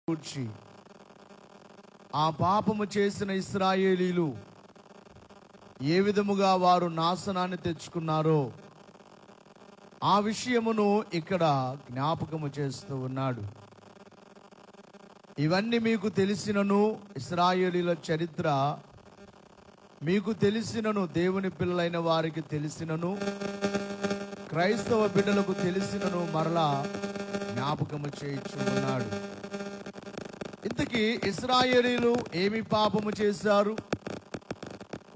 కూర్చి ఆ పాపము చేసిన ఇశ్రాయేలీలు ఏ విధముగా వారు నాశనాన్ని తెచ్చుకున్నారో ఆ విషయమును ఇక్కడ జ్ఞాపకము చేస్తూ ఉన్నాడు. ఇవన్నీ మీకు తెలిసినను, ఇశ్రాయేలీల చరిత్ర మీకు తెలిసినను, దేవుని పిల్లలైన వారికి తెలిసినను, క్రైస్తవ బిడ్డలకు తెలిసినను మరలా జ్ఞాపకము చేయించు ఉన్నాడు. ఇంతకీ ఇశ్రాయేలీలు ఏమి పాపము చేశారు?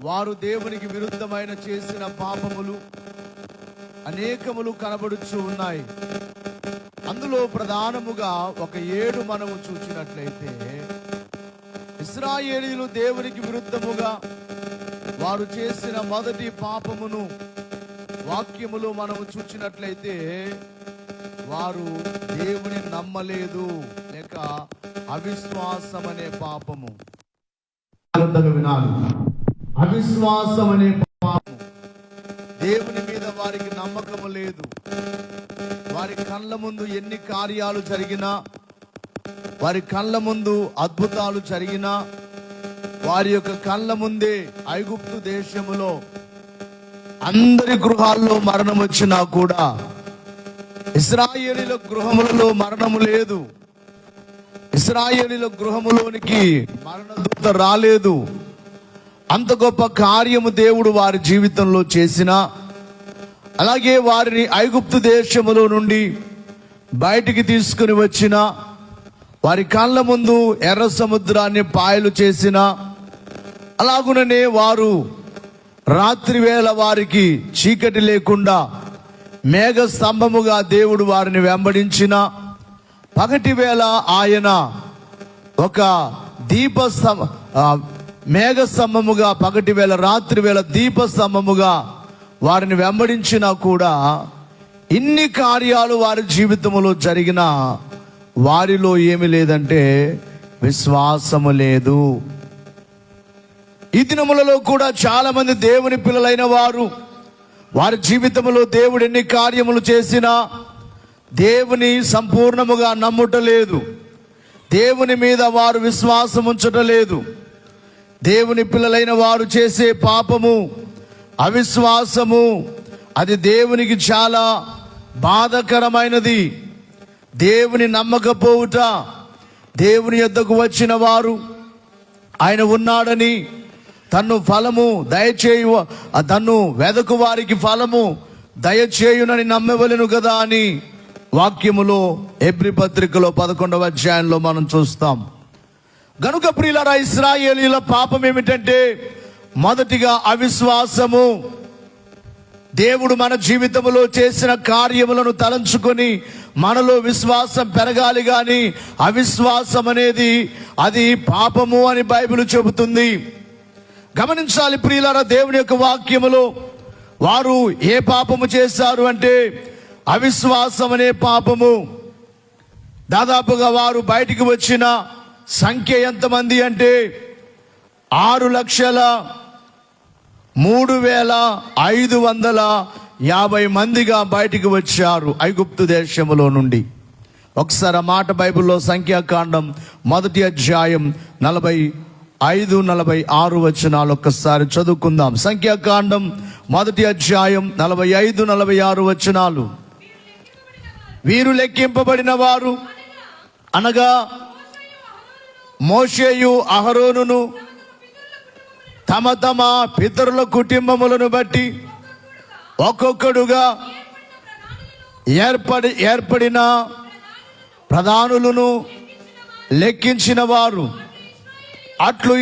వారు దేవునికి విరుద్ధమైన చేసిన పాపములు అనేకములు కనబడుచు ఉన్నాయి. అందులో ప్రధానముగా ఒక 7 మనము చూసినట్లయితే, ఇశ్రాయేలీలు దేవునికి విరుద్ధముగా వారు చేసిన మొదటి పాపమును వాక్యములు మనము చూసినట్లయితే, వారు దేవుని నమ్మలేదు, లేక అవిశ్వాసం అనే పాపము. వినాలి, అవిశ్వాసం అనే పాపము. దేవుని మీద వారికి నమ్మకము లేదు. వారి కళ్ళ ముందు ఎన్ని కార్యాలు జరిగినా, వారి కళ్ళ ముందు అద్భుతాలు జరిగినా, వారి యొక్క కళ్ళ ముందే ఐగుప్తు దేశములో అందరి గృహాల్లో మరణం వచ్చినా కూడా ఇశ్రాయేలీల గృహములలో మరణము లేదు. ఇశ్రాయేలీల గృహములోనికి మరణదూత రాలేదు. అంత గొప్ప కార్యము దేవుడు వారి జీవితంలో చేసిన, అలాగే వారిని ఐగుప్తు దేశములో నుండి బయటికి తీసుకుని వచ్చిన, వారి కళ్ళ ముందు ఎర్ర సముద్రాన్ని పాయలు చేసిన, అలాగుననే వారు రాత్రి వేళ వారికి చీకటి లేకుండా మేఘ స్తంభముగా దేవుడు వారిని వెంబడించిన, పగటి వేళ ఆయన ఒక మేఘ స్తంభముగా, పగటి వేళ రాత్రి వేళ దీప స్తంభముగా వారిని వెంబడించినా కూడా ఇన్ని కార్యాలు వారి జీవితంలో జరిగినా వారిలో ఏమి లేదంటే విశ్వాసము లేదు. ఈ దినములలో కూడా చాలా మంది దేవుని పిల్లలైన వారు వారి జీవితంలో దేవుడు ఎన్ని కార్యములు చేసినా దేవుని సంపూర్ణముగా నమ్ముటలేదు. దేవుని మీద వారు విశ్వాసం ఉంచటలేదు. దేవుని పిల్లలైన వారు చేసే పాపము, అవిశ్వాసము, అది దేవునికి చాలా బాధకరమైనది. దేవుని నమ్మకపోవుట, దేవుని యొద్దకు వచ్చిన వారు ఆయన ఉన్నాడని, తన్ను ఫలము దయచేయు, తన్ను వెదకు వారికి ఫలము దయచేయునని నమ్మవలెను కదా అని వాక్యములో హెబ్రీ పత్రికలో 11వ అధ్యాయంలో మనం చూస్తాం. గనుక ప్రియులారా, ఇశ్రాయేలీల పాపం ఏమిటంటే మొదటిగా అవిశ్వాసము. దేవుడు మన జీవితంలో చేసిన కార్యములను తలంచుకొని మనలో విశ్వాసం పెరగాలి, గాని అవిశ్వాసం అనేది అది పాపము అని బైబిల్ చెబుతుంది. గమనించాలి ప్రియులారా, దేవుని యొక్క వాక్యములో వారు ఏ పాపము చేశారు అంటే అవిశ్వాసం అనే పాపము. దాదాపుగా వారు బయటికి వచ్చిన సంఖ్య ఎంతమంది అంటే 6,03,550 మందిగా బయటికి వచ్చారు ఐగుప్తు దేశములో నుండి. ఒకసారి మాట బైబిల్లో సంఖ్యాకాండం 1వ అధ్యాయం 45-46 వచనాలు ఒక్కసారి చదువుకుందాం. సంఖ్యాకాండం 1వ అధ్యాయం 45-46 వచనాలు. వీరు లెక్కింపబడిన వారు అనగా మోషేయు అహరోనును తమ తమ పితరుల కుటుంబములను బట్టి ఒక్కొక్కడుగా ఏర్పడిన ప్రధానులను లెక్కించిన వారు. అట్లు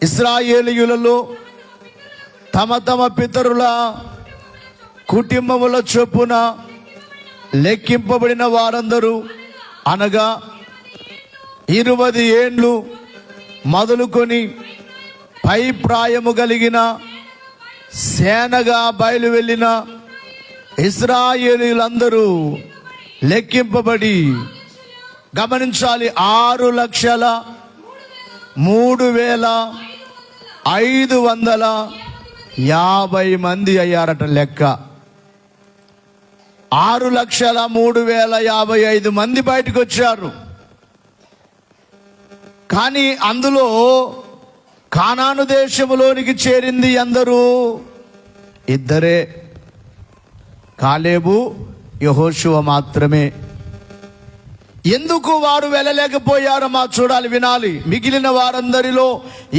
ఇశ్రాయేలీయులలో తమ తమ పితరుల కుటుంబముల చొప్పున లెక్కింపబడిన వారందరూ అనగా 20 ఏండ్లు మొదలుకొని పై ప్రాయము కలిగిన సేనగా బయలు వెళ్ళిన ఇశ్రాయేలీయులందరూ లెక్కింపబడి, గమనించాలి, 6,03,550 మంది అయ్యారట లెక్క. 6,03,055 మంది బయటకు వచ్చారు. కానీ అందులో కానాను దేశములోనికి చేరింది అందరూ ఇద్దరే, కాలేబు, యెహోషువ మాత్రమే. ఎందుకు వారు వెళ్ళలేకపోయారో మా చూడాలి, వినాలి. మిగిలిన వారందరిలో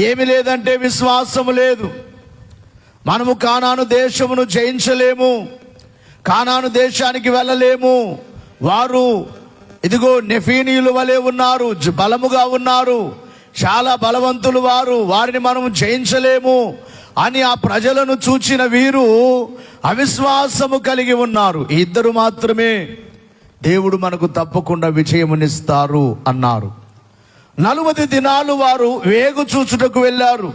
ఏమి లేదంటే విశ్వాసము లేదు. మనము కానాను దేశమును జయించలేము, కానాను దేశానికి వెళ్ళలేము. వారు ఇదిగో నెఫీనీయుల వలె ఉన్నారు, బలముగా ఉన్నారు, చాలా బలవంతులు వారు, వారిని మనము జయించలేము అని ఆ ప్రజలను చూచిన వీరు అవిశ్వాసము కలిగి ఉన్నారు. ఈ ఇద్దరు మాత్రమే దేవుడు మనకు తప్పకుండా విజయమునిస్తారు అన్నారు. 40 దినాలు వారు వేగు చూచుటకు వెళ్ళారు.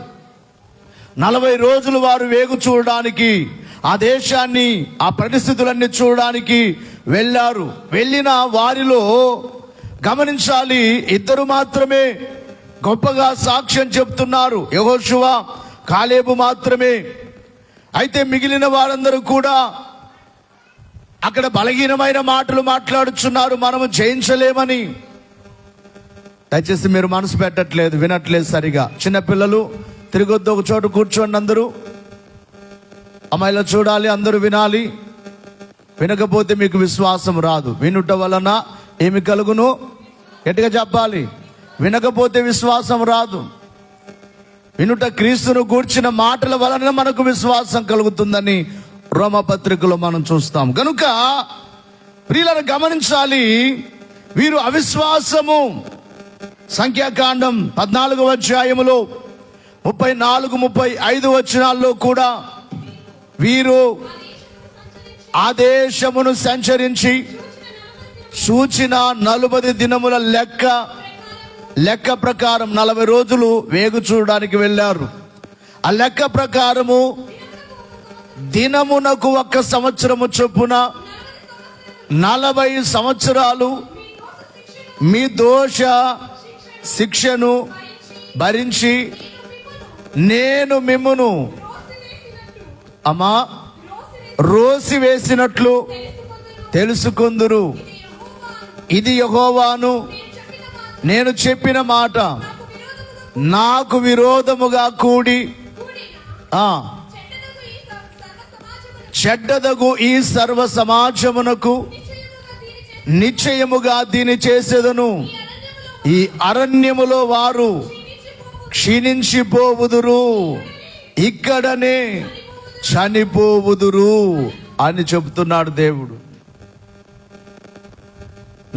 40 రోజులు వారు వేగు చూడడానికి, ఆ దేశాన్ని, ఆ పరిస్థితులన్నీ చూడడానికి వెళ్ళారు. వెళ్ళిన వారిలో గమనించాలి, ఇద్దరు మాత్రమే గొప్పగా సాక్ష్యం చెప్తున్నారు, యెహోషువ, కాలేబు మాత్రమే. అయితే మిగిలిన వారందరూ కూడా అక్కడ బలహీనమైన మాటలు మాట్లాడుచున్నారు, మనము జయించలేమని. దయచేసి మీరు మనసు పెట్టట్లేదు, వినట్లేదు సరిగా. చిన్నపిల్లలు తిరిగొద్దు, ఒక చోట కూర్చోండి. అందరూ అమ్మాయిలో చూడాలి, అందరూ వినాలి. వినకపోతే మీకు విశ్వాసం రాదు. వినుట వలన ఏమి కలుగును? గట్టిగా చెప్పాలి. వినకపోతే విశ్వాసం రాదు. వినుట క్రీస్తును గూర్చిన మాటల వలన మనకు విశ్వాసం కలుగుతుందని రోమపత్రికలో మనం చూస్తాం. కనుక ప్రియులను గమనించాలి, వీరు అవిశ్వాసము. సంఖ్యాకాండం 14వ అధ్యాయములో 34, 35 వచనాల్లో కూడా వీరు ఆ దేశమును సంచరించి సూచిన 40 దినముల లెక్క ప్రకారం 40 రోజులు వేగు చూడడానికి వెళ్ళారు. ఆ లెక్క ప్రకారము దినమునకు 1 సంవత్సరము చొప్పున 40 సంవత్సరాలు మీ దోష శిక్షను భరించి నేను మిమ్మును రోసి వేసినట్లు తెలుసుకుందురు. ఇది యెహోవాను, నేను చెప్పిన మాట. నాకు విరోధముగా కూడి చెడ్డదగు ఈ సర్వ సమాజమునకు నిశ్చయముగా దీని చేసేదను. ఈ అరణ్యములో వారు క్షీణించిపోవుదురు, ఇక్కడనే చనిపోవుదురు అని చెబుతున్నాడు దేవుడు.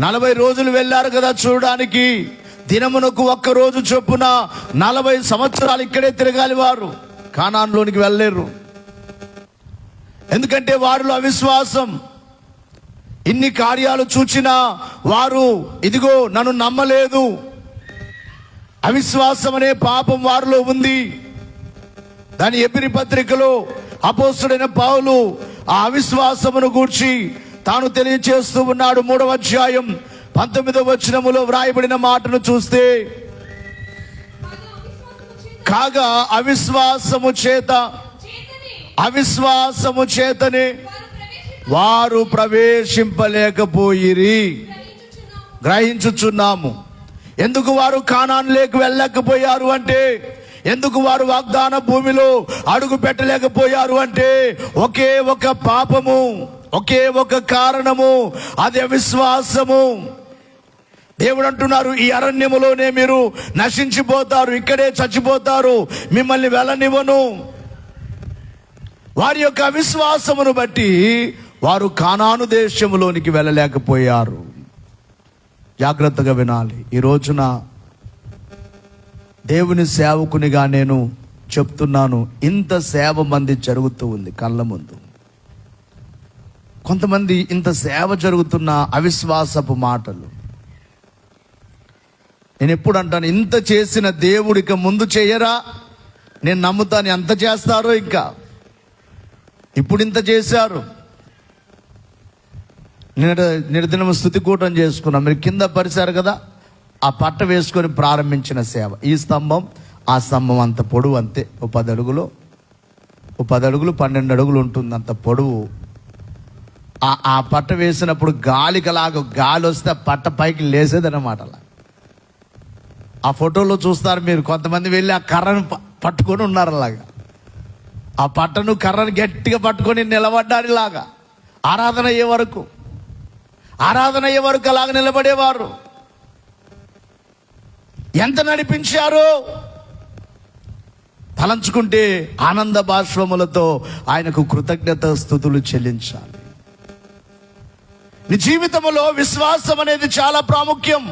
40 రోజులు వెళ్ళారు కదా చూడడానికి. దినమునకు 1 రోజు చొప్పున 40 సంవత్సరాలు ఇక్కడే తిరగాలి. వారు కానానులోనికి వెళ్ళలేరు. ఎందుకంటే వారిలో అవిశ్వాసం. ఇన్ని కార్యాలు చూచినా వారు ఇదిగో నన్ను నమ్మలేదు. అవిశ్వాసం అనే పాపం వారిలో ఉంది. దాని ఎబ్రీ పత్రికలో అపోస్తలుడైన పౌలు ఆ అవిశ్వాసమును గూర్చి తాను తెలియచేస్తూ ఉన్నాడు. 3వ అధ్యాయం 19వ వచనములో వ్రాయబడిన మాటను చూస్తే, కాగా అవిశ్వాసము చేతనే వారు ప్రవేశింపలేకపోయిరి. గ్రహించుచున్నాము. ఎందుకు వారు కానానులోకి వెళ్ళలేకపోయారు అంటే, ఎందుకు వారు వాగ్దాన భూమిలో అడుగు పెట్టలేకపోయారు అంటే, ఒకే ఒక పాపము, ఒకే ఒక కారణము, అది అవిశ్వాసము. దేవుడు అంటున్నారు, ఈ అరణ్యములోనే మీరు నశించిపోతారు, ఇక్కడే చచ్చిపోతారు, మిమ్మల్ని వెళ్ళనివ్వను. వారి యొక్క అవిశ్వాసమును బట్టి వారు కానాను దేశములోనికి వెళ్ళలేకపోయారు. జాగ్రత్తగా వినాలి. ఈ రోజున దేవుని సేవకునిగా నేను చెప్తున్నాను, ఇంత సేవ మంది జరుగుతూ ఉంది కళ్ళ ముందు. కొంతమంది ఇంత సేవ జరుగుతున్న అవిశ్వాసపు మాటలు. నేను ఎప్పుడు అంటాను, ఇంత చేసిన దేవుడికి ముందు చేయరా? నేను నమ్ముతాను ఎంత చేస్తారో. ఇంకా ఇప్పుడు ఇంత చేశారు. నిర్దినము స్తుతి కూటం చేసుకున్నాం. మీరు కింద పరిచారు కదా, ఆ పట్ట వేసుకొని ప్రారంభించిన సేవ. ఈ స్తంభం ఆ స్తంభం అంత పొడవు, అంతే. ఓ 10 అడుగులు 12 అడుగులు ఉంటుంది అంత పొడవు. ఆ పట్ట వేసినప్పుడు గాలికలాగా గాలి వస్తే పట్ట పైకి లేసేదన్నమాట. అలా ఆ ఫోటోలో చూస్తారు మీరు, కొంతమంది వెళ్ళి ఆ కర్రను పట్టుకొని ఉన్నారు. అలాగా ఆ పట్టను కర్రను గట్టిగా పట్టుకొని నిలబడ్డారు. ఇలాగా ఆరాధన అయ్యే వరకు అలాగ నిలబడేవారు. ఎంత నడిపించారు తలంచుకుంటే ఆనంద బాష్పములతో ఆయనకు కృతజ్ఞత స్తుతులు చెల్లించాలి. నీ జీవితంలో విశ్వాసం అనేది చాలా ప్రాముఖ్యం.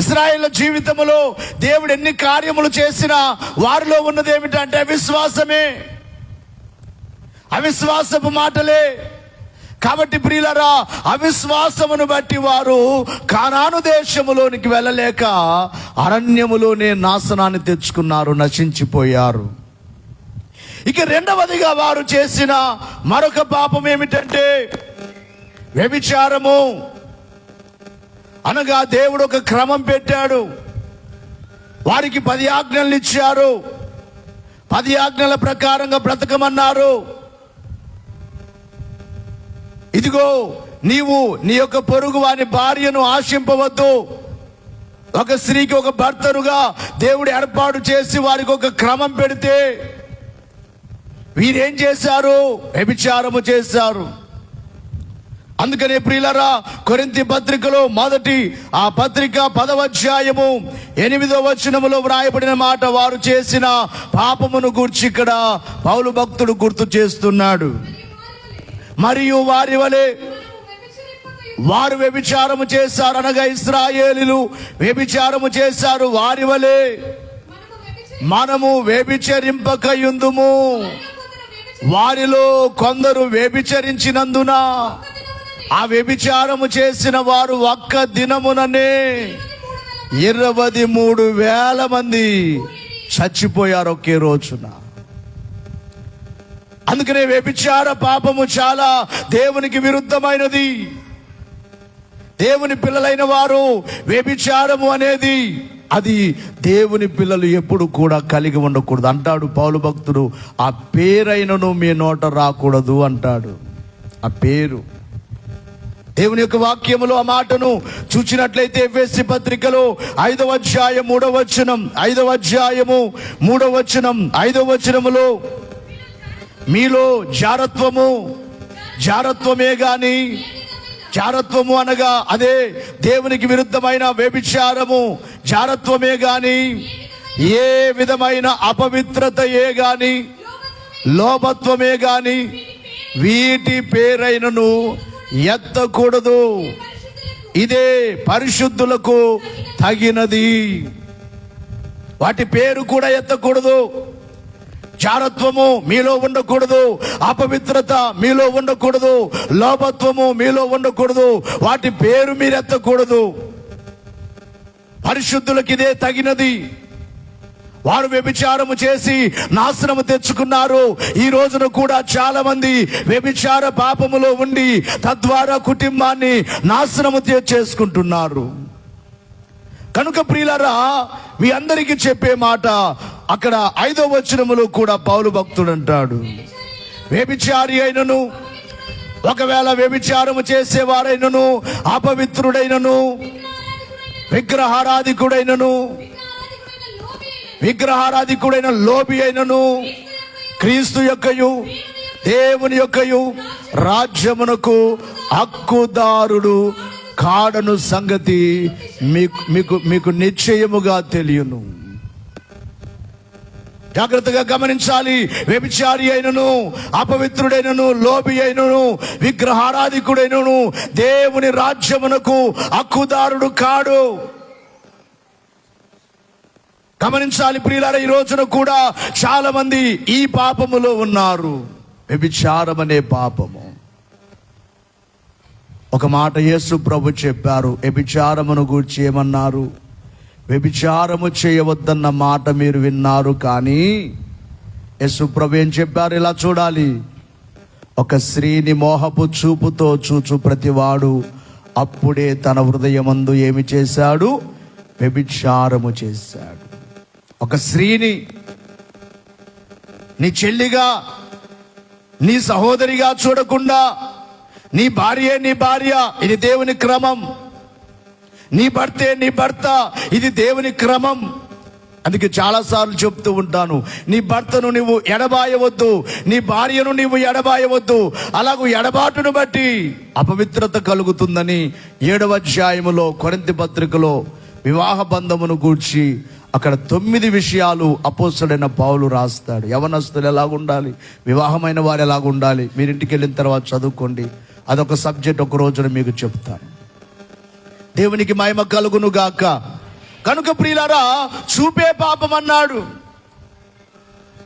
ఇశ్రాయేలు జీవితంలో దేవుడు ఎన్ని కార్యములు చేసినా వారిలో ఉన్నది ఏమిటంటే విశ్వాసమే, అవిశ్వాసపు మాటలే. కాబట్టి ప్రియులారా, అవిశ్వాసమును బట్టి వారు కానాను దేశములోనికి వెళ్ళలేక అరణ్యములోనే నాశనాన్ని తెచ్చుకున్నారు, నశించిపోయారు. ఇక రెండవదిగా వారు చేసిన మరొక పాపం ఏమిటంటే వ్యభిచారము. అనగా దేవుడు ఒక క్రమం పెట్టాడు, వారికి 10 ఆజ్ఞలు ఇచ్చారు. 10 ఆజ్ఞల ప్రకారంగా బ్రతకమన్నారు. ఇదిగో, నీవు నీ యొక్క పొరుగు వాని భార్యను ఆశింపవద్దు. ఒక స్త్రీకి ఒక భర్తనుగా దేవుడు ఏర్పాటు చేసి వారికి ఒక క్రమం పెడితే వీరేం చేశారు? వ్యభిచారము చేశారు. అందుకనే ప్రియులారా, కొరింథీ పత్రికలో మొదటి ఆ పత్రిక 10వ అధ్యాయము 8వ వచనములో వ్రాయబడిన మాట, వారు చేసిన పాపమును గూర్చి ఇక్కడ పౌలు భక్తుడు గుర్తు చేస్తున్నాడు. మరియు వారి వలె వారు వ్యభిచారము చేశారు, అనగా ఇశ్రాయేలీయులు వ్యభిచారము చేశారు. వారి వలె మనము వ్యభిచరింపకయుందుము. వారిలో కొందరు వ్యభిచరించినందున ఆ వ్యభిచారము చేసిన వారు ఒక్క దినముననే 23,000 మంది చచ్చిపోయారు ఒకే రోజున. అందుకనే వ్యభిచార పాపము చాలా దేవునికి విరుద్ధమైనది. దేవుని పిల్లలైన వారు వ్యభిచారము అనేది అది దేవుని పిల్లలు ఎప్పుడు కూడా కలిగి ఉండకూడదు అంటాడు పౌలు భక్తుడు. ఆ పేరైనను మీ నోట రాకూడదు అంటాడు. ఆ పేరు దేవుని యొక్క వాక్యములో ఆ మాటను చూచినట్లయితే ఎఫెసీ పత్రికలో 5వ అధ్యాయం 3వ వచనం, 5వ అధ్యాయము 3వ వచనం, 5వ వచనములో మీలో జారత్వమే గాని, జారత్వము అనగా అదే దేవునికి విరుద్ధమైన వ్యభిచారము, జారత్వమే గాని, ఏ విధమైన అపవిత్రతయే గాని, లోభత్వమే గాని వీటి పేరైనను ఎత్తకూడదు. ఇదే పరిశుద్ధులకు తగినది. వాటి పేరు కూడా ఎత్తకూడదు. జారత్వము మీలో ఉండకూడదు, అపవిత్రత మీలో ఉండకూడదు, లోభత్వము మీలో ఉండకూడదు. వాటి పేరు మీరు ఎత్తకూడదు. పరిశుద్ధులకు ఇదే తగినది. వారు వ్యభిచారము చేసి నాశనము తెచ్చుకున్నారు. ఈ రోజున కూడా చాలా మంది వ్యభిచార పాపములో ఉండి తద్వారా కుటుంబాన్ని నాశనము చేసుకుంటున్నారు. కనుక ప్రియులారా, మీ అందరికీ చెప్పే మాట అక్కడ 5వ వచనములో కూడా పౌలు భక్తుడు అంటాడు, వ్యభిచారి అయినను, ఒకవేళ వ్యభిచారము చేసేవారైనను, అపవిత్రుడైనను, విగ్రహారాధికుడైన లోబి అయినను, క్రీస్తు యొక్కయు దేవుని యొక్కయు రాజ్యమునకు హక్కుదారుడు కాడను సంగతి మీకు నిశ్చయముగా తెలియను. జాగ్రత్తగా గమనించాలి. వ్యభిచారి అయినను, అపవిత్రుడైనను, లోబి అయినను, విగ్రహారాధికుడైనను దేవుని రాజ్యమునకు హక్కుదారుడు కాడు. గమనించాలి ప్రియులారా, ఈ రోజున కూడా చాలా మంది ఈ పాపములో ఉన్నారు. వ్యభిచారం అనే పాపము. ఒక మాట యేసు ప్రభు చెప్పారు. వ్యభిచారమును గూర్చి ఏమన్నారు? వ్యభిచారము చేయవద్దన్న మాట మీరు విన్నారు, కానీ యేసు ప్రభు ఏం చెప్పారు? ఇలా చూడాలి. ఒక స్త్రీని మోహపు చూపుతో చూచు ప్రతివాడు అప్పుడే తన హృదయమందు ఏమి చేశాడు? వ్యభిచారము చేశాడు. ఒక స్త్రీని నీ చెల్లిగా, నీ సహోదరిగా చూడకుండా, నీ భార్యే నీ భార్య, ఇది దేవుని క్రమం. నీ భర్తే నీ భర్త, ఇది దేవుని క్రమం. అందుకే చాలాసార్లు చెప్తూ ఉంటాను, నీ భర్తను నువ్వు ఎడబాయవద్దు, నీ భార్యను నువ్వు ఎడబాయవద్దు. అలాగూ ఎడబాటును బట్టి అపవిత్రత కలుగుతుందని 7వ అధ్యాయములో కొరింథీ పత్రికలో వివాహ బంధమును గూర్చి అక్కడ 9 విషయాలు అపోస్తలుడైన పౌలు రాస్తాడు. యవనస్తులు ఎలాగుండాలి, వివాహమైన వారు ఎలాగుండాలి, మీరింటికి వెళ్ళిన తర్వాత చదువుకోండి. అదొక సబ్జెక్ట్, ఒక రోజున మీకు చెప్తాను. దేవునికి మహిమ కలుగును గాక. కనుక ప్రియులారా, చూపే పాపం అన్నాడు.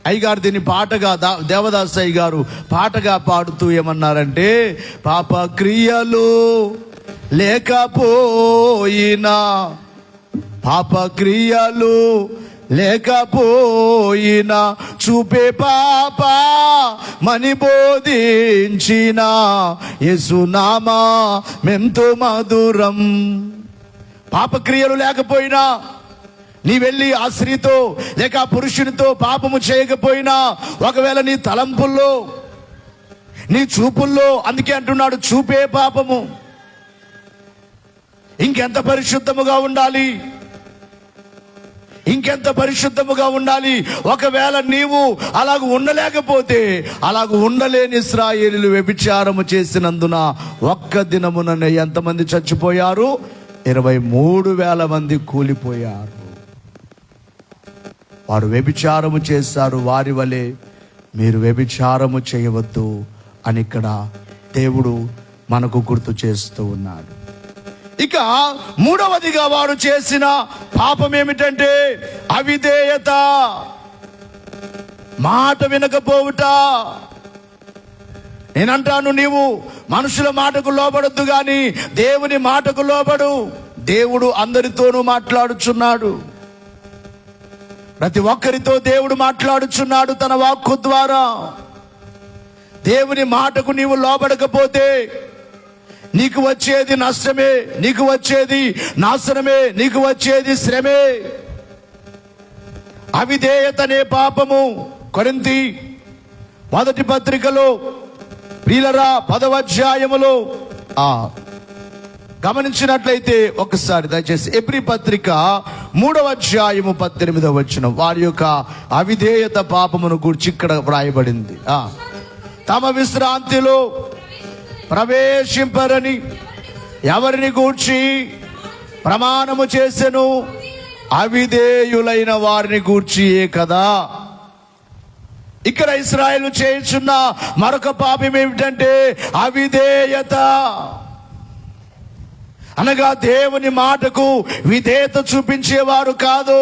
అయ్యగారు దీన్ని పాటగా, దేవదాస్ అయ్య గారు పాటగా పాడుతూ ఏమన్నారంటే, పాప క్రియలు లేకపోయినా, పాప క్రియలు లేకపోయినా చూపే పాప మని బోధించిన యేసునామా మెంతో మధురం. పాపక్రియలు లేకపోయినా, నీ వెళ్ళి ఆ స్త్రీతో లేక ఆ పురుషునితో పాపము చేయకపోయినా, ఒకవేళ నీ తలంపుల్లో, నీ చూపుల్లో, అందుకే అంటున్నాడు చూపే పాపము. ఇంకెంత పరిశుద్ధముగా ఉండాలి, ఇంకెంత పరిశుద్ధముగా ఉండాలి. ఒకవేళ నీవు అలాగ ఉండలేకపోతే, అలాగ ఉండలేని ఇశ్రాయేలీయులు వ్యభిచారము చేసినందున ఒక్క దినమున ఎంతమంది చచ్చిపోయారు? 23,000 మంది కూలిపోయారు. వారు వ్యభిచారము చేశారు, వారి వలె మీరు వ్యభిచారము చేయవద్దు అని ఇక్కడ దేవుడు మనకు గుర్తు చేస్తూ ఉన్నాడు. ఇక 3వదిగా వారు చేసిన పాపం ఏమిటంటే అవిధేయత, మాట వినకపోవుట. నేనంటాను, నీవు మనుషుల మాటకు లోబడొద్దు గాని దేవుని మాటకు లోబడు. దేవుడు అందరితోనూ మాట్లాడుచున్నాడు, ప్రతి ఒక్కరితో దేవుడు మాట్లాడుచున్నాడు తన వాక్కు ద్వారా. దేవుని మాటకు నీవు లోబడకపోతే నీకు వచ్చేది నష్టమే, నీకు వచ్చేది నాశనమే, నీకు వచ్చేది శ్రమే. అవిధేయతనే పాపము. కొరింథీ మొదటి పత్రికలో ప్రియులారా 10వ అధ్యాయములో గమనించినట్లయితే ఒకసారి దయచేసి ఎబ్రీ పత్రిక 3వ అధ్యాయము 18వ వచనం, వారి యొక్క అవిధేయత పాపమును గురించి ఇక్కడ వ్రాయబడింది. తమ విశ్రాంతిలో ప్రవేశింపరని ఎవరిని గూర్చి ప్రమాణము చేసెను? అవిధేయులైన వారిని గూర్చియే కదా. ఇక్కడ ఇశ్రాయేలు చేయుచున్న మరొక పాపం ఏమిటంటే అవిధేయత. అనగా దేవుని మాటకు విధేయత చూపించేవారు కాదు.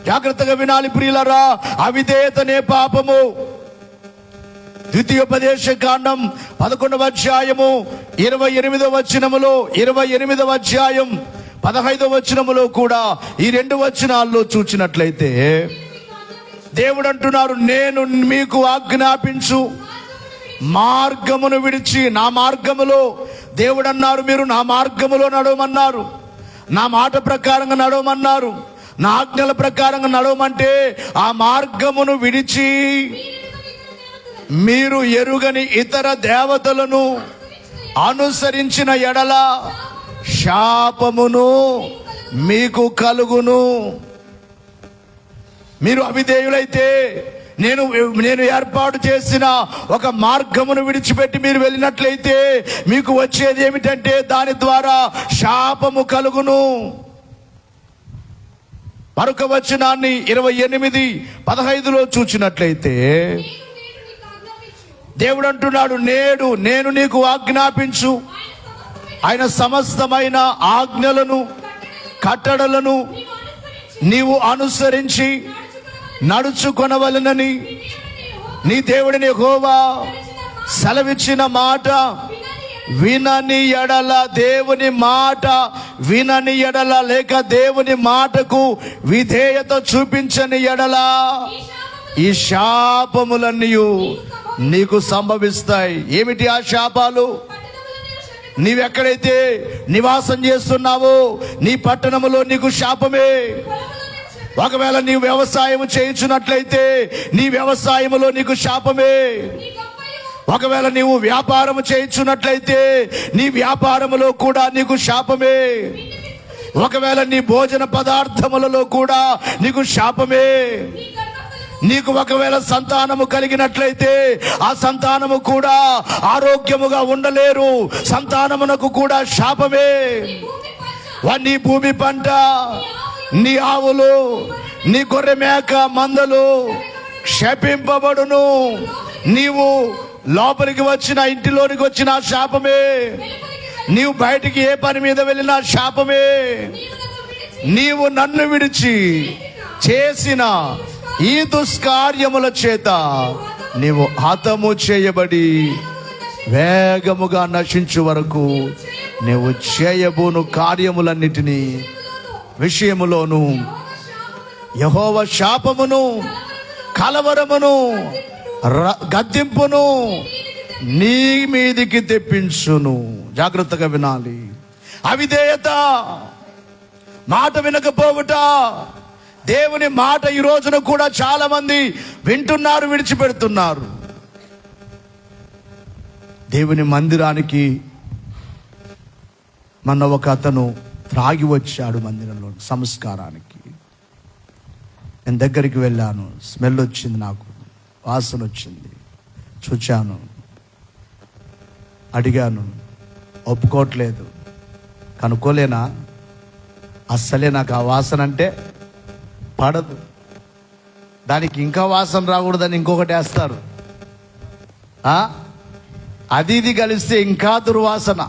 జాగ్రత్తగా వినాలి ప్రియులారా, అవిధేయతనే పాపము. ద్వితీయోపదేశ కాండం 11వ అధ్యాయము 28వ వచనములో, 28వ అధ్యాయం 15వ వచనములో కూడా ఈ 2 వచనాల్లో చూచినట్లయితే దేవుడు అంటున్నారు, నేను మీకు ఆజ్ఞాపించు మార్గమును విడిచి నా మార్గములో. దేవుడు అన్నారు, మీరు నా మార్గములో నడవమన్నారు, నా మాట ప్రకారంగా నడవమన్నారు. నా ఆజ్ఞల ప్రకారంగా నడవమంటే ఆ మార్గమును విడిచి మీరు ఎరుగని ఇతర దేవతలను అనుసరించిన ఎడల శాపమును మీకు కలుగును. మీరు అవిధేయులైతే, నేను ఏర్పాటు చేసిన ఒక మార్గమును విడిచిపెట్టి మీరు వెళ్ళినట్లయితే మీకు వచ్చేది ఏమిటంటే దాని ద్వారా శాపము కలుగును. మరొక వచనాన్ని 28:15లో చూచినట్లయితే దేవుడు అంటున్నాడు, నేను నీకు ఆజ్ఞాపించు ఆయన సమస్తమైన ఆజ్ఞలను కట్టడలను నీవు అనుసరించి నడుచుకొనవలెనని నీ దేవుడిని యెహోవా సెలవిచ్చిన మాట వినని ఎడల, దేవుని మాట వినని ఎడల, లేక దేవుని మాటకు విధేయత చూపించని ఎడల ఈ శాపములన్నీ నీకు సంభవిస్తాయి. ఏమిటి ఆ శాపాలు? నీవెక్కడైతే నివాసం చేస్తున్నావో నీ పట్టణములో నీకు శాపమే. ఒకవేళ నీవు వ్యవసాయం చేయించున్నట్లయితే నీ వ్యవసాయములో నీకు శాపమే. ఒకవేళ నీవు వ్యాపారం చేయించున్నట్లయితే నీ వ్యాపారములో కూడా నీకు శాపమే. ఒకవేళ నీ భోజన పదార్థములలో కూడా నీకు శాపమే. నీకు ఒకవేళ సంతానము కలిగినట్లయితే ఆ సంతానము కూడా ఆరోగ్యముగా ఉండలేరు, సంతానమునకు కూడా శాపమే. నీ భూమి పంట, నీ ఆవులు, నీ గొర్రె మేక మందలు శపింపబడును. నీవు లోపలికి వచ్చిన, ఇంటిలోనికి వచ్చిన శాపమే. నీవు బయటికి ఏ పని మీద వెళ్ళినా శాపమే. నీవు నన్ను విడిచి చేసిన ఈ దుష్కార్యముల చేత నీవు హతము చేయబడి వేగముగా నశించు వరకు నీవు చేయబోను కార్యములన్నిటినీ విషయములోను యెహోవా శాపమును, కలవరమును, గద్దింపును నీ మీదికి తెప్పించును. జాగ్రత్తగా వినాలి. అవిధేయత, మాట వినకపోవుట. దేవుని మాట ఈ రోజున కూడా చాలా మంది వింటున్నారు, విడిచిపెడుతున్నారు. దేవుని మందిరానికి మొన్న ఒక అతను త్రాగి వచ్చాడు మందిరంలో సంస్కారానికి. నేను దగ్గరికి వెళ్ళాను. స్మెల్ వచ్చింది, నాకు వాసన వచ్చింది. చూచాను, అడిగాను, ఒప్పుకోవట్లేదు. కనుక్కోలేనా? అస్సలే నాకు ఆ వాసన అంటే పడదు. దానికి ఇంకా వాసన రాకూడదని ఇంకొకటి వేస్తారు. అది ఇది కలిస్తే ఇంకా దుర్వాసన.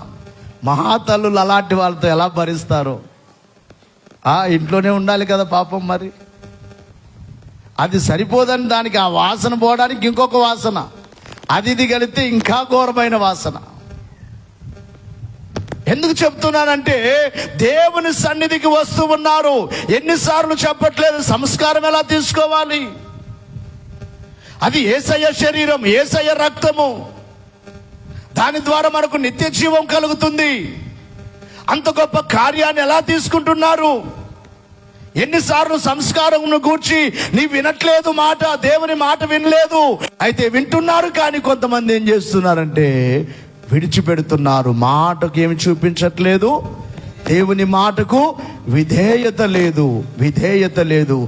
మహాతల్లులు అలాంటి వాళ్ళతో ఎలా భరిస్తారో. ఇంట్లోనే ఉండాలి కదా పాపం. మరి అది సరిపోదని దానికి ఆ వాసన పోవడానికి ఇంకొక వాసన, అది ఇది కలిస్తే ఇంకా ఘోరమైన వాసన. ఎందుకు చెప్తున్నానంటే దేవుని సన్నిధికి వస్తూ ఉన్నారు. ఎన్నిసార్లు చెప్పట్లేదు సంస్కారం ఎలా తీసుకోవాలి? అది యేసయ్య శరీరం, యేసయ్య రక్తము. దాని ద్వారా మనకు నిత్య జీవం కలుగుతుంది. అంత గొప్ప కార్యాన్ని ఎలా తీసుకుంటున్నారు? ఎన్నిసార్లు సంస్కారమును గూర్చి నీ వినట్లేదు మాట, దేవుని మాట వినలేదు. అయితే వింటున్నారు, కానీ కొంతమంది ఏం చేస్తున్నారంటే విడిచిపెడుతున్నారు. మాటకు ఏమి చూపించట్లేదు, దేవుని మాటకు విధేయత లేదు, విధేయత లేదు.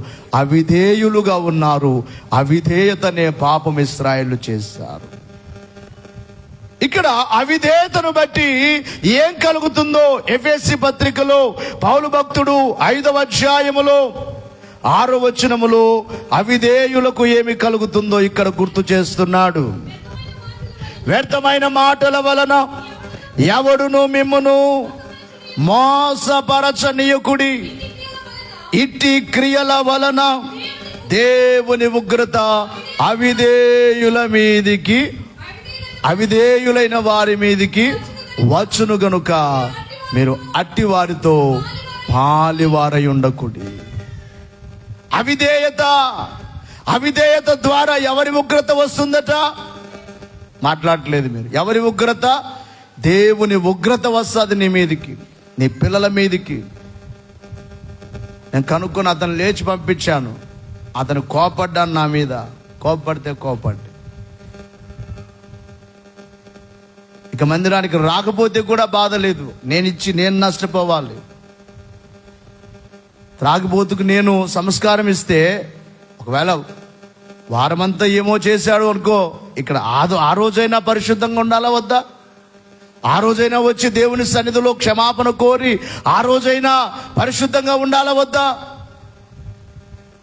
అవిధేయులుగా ఉన్నారు. అవిధేయతనే పాపం ఇశ్రాయేలు చేశారు. ఇక్కడ అవిధేయతను బట్టి ఏం కలుగుతుందో ఎఫెసీ పత్రికలో పౌలు భక్తుడు 5వ అధ్యాయములో 6వ వచనములో అవిధేయులకు ఏమి కలుగుతుందో ఇక్కడ గుర్తు చేస్తున్నాడు. వ్యర్థమైన మాటల వలన ఎవడును మిమ్మును మోసపరచనీయకుడి. ఇట్టి క్రియల వలన దేవుని ఉగ్రత అవిధేయుల మీదికి, అవిధేయులైన వారి మీదికి వచ్చును గనుక మీరు అట్టి వారితో పాలివారై ఉండకుడి. అవిధేయత, అవిధేయత ద్వారా ఎవరి ఉగ్రత వస్తుందట? మాట్లాడట్లేదు మీరు. ఎవరి ఉగ్రత? దేవుని ఉగ్రత వస్తుంది నీ మీదికి, నీ పిల్లల మీదికి. నేను కనుక్కొని అతను లేచి పంపించాను. అతను కోపడ్డాను నా మీద. కోపడితే కోపడ్డా. ఇక మందిరానికి రాకపోతే కూడా బాధ లేదు. నేను నష్టపోవాలి. త్రాగిపోతుకు నేను సంస్కారం ఇస్తే ఒకవేళ వారమంతా ఏమో చేశాడు అనుకో, ఇక్కడ ఆ రోజైనా పరిశుద్ధంగా ఉండాలా వద్దా? ఆ రోజైనా వచ్చి దేవుని సన్నిధిలో క్షమాపణ కోరి ఆ రోజైనా పరిశుద్ధంగా ఉండాలా వద్దా?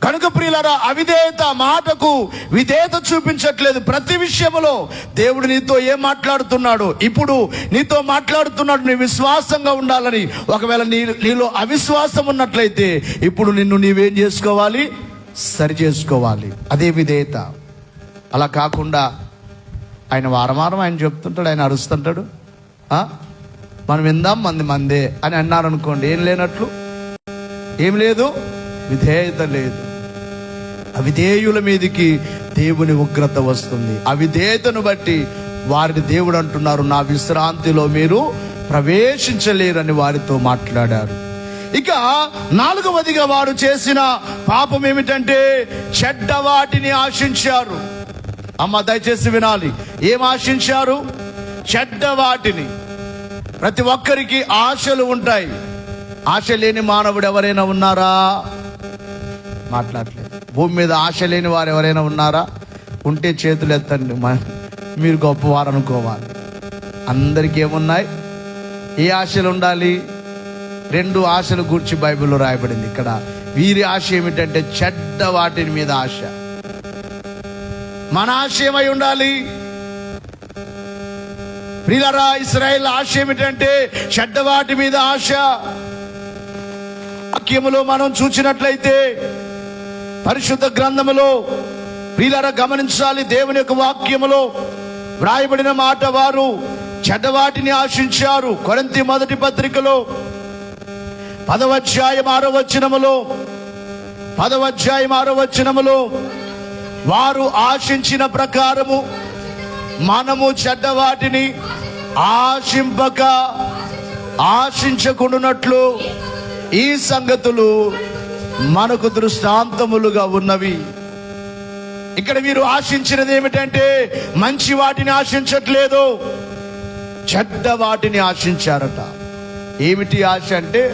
కనుక ప్రియులారా, అవిధేయత, మాటకు విధేయత చూపించట్లేదు. ప్రతి విషయంలో దేవుడు నీతో ఏం మాట్లాడుతున్నాడు? ఇప్పుడు నీతో మాట్లాడుతున్నాడు నీ విశ్వాసంగా ఉండాలని. ఒకవేళ నీలో అవిశ్వాసం ఉన్నట్లయితే ఇప్పుడు నిన్ను నీవేం చేసుకోవాలి? సరి చేసుకోవాలి. అదే విధేయత. అలా కాకుండా ఆయన వారం ఆయన చెప్తుంటాడు, ఆయన అరుస్తుంటాడు, మనం విందాం మందే అని అన్నారు అనుకోండి, ఏం లేనట్లు, ఏం లేదు, విధేయత లేదు. అవిధేయుల మీదికి దేవుని ఉగ్రత వస్తుంది. అవిధేయతను బట్టి వారిని దేవుడు అంటున్నారు, నా విశ్రాంతిలో మీరు ప్రవేశించలేరని వారితో మాట్లాడారు. ఇక 4వదిగా వారు చేసిన పాపం ఏమిటంటే చెడ్డ వాటిని ఆశించారు. అమ్మ దయచేసి వినాలి. ఏం ఆశించారు? చెడ్డ వాటిని. ప్రతి ఒక్కరికి ఆశలు ఉంటాయి. ఆశ లేని మానవుడు ఎవరైనా ఉన్నారా? మాట్లాడలేదు. భూమి మీద ఆశ లేని వారు ఎవరైనా ఉన్నారా? ఉంటే చేతులు ఎత్తండి, మీరు గొప్పవారు అనుకోవాలి. అందరికీ ఏమున్నాయి? ఏ ఆశలు ఉండాలి? 2 ఆశలు గూర్చి బైబిల్లో రాయబడింది. ఇక్కడ వీరి ఆశ ఏమిటంటే చెడ్డ వాటి మీద ఆశ. మన ఆశ ఏమై ఉండాలి? ప్రియులారా, ఇశ్రాయేలు ఆశ ఏమిటంటే చెడ్డ వాటి మీద ఆశ. వాక్యములో మనం చూసినట్లయితే పరిశుద్ధ గ్రంథములో ప్రియులారా గమనించాలి, దేవుని యొక్క వాక్యములో వ్రాయబడిన మాట, వారు చెడ్డవాటిని ఆశించారు. కొరింథీ మొదటి పత్రికలో 10వ అధ్యాయం 6వ వచనములో వారు ఆశించిన ప్రకారము మనము చెడ్డవాటిని ఆశించకుండానట్లు ఈ సంగతులు మనకు దృష్టాంతములుగా ఉన్నవి. ఇక్కడ వీరు ఆశించినది ఏమిటంటే మంచి వాటిని ఆశించట్లేదు, చెడ్డ వాటిని ఆశించారట. ఏమిటి ఆశ అంటే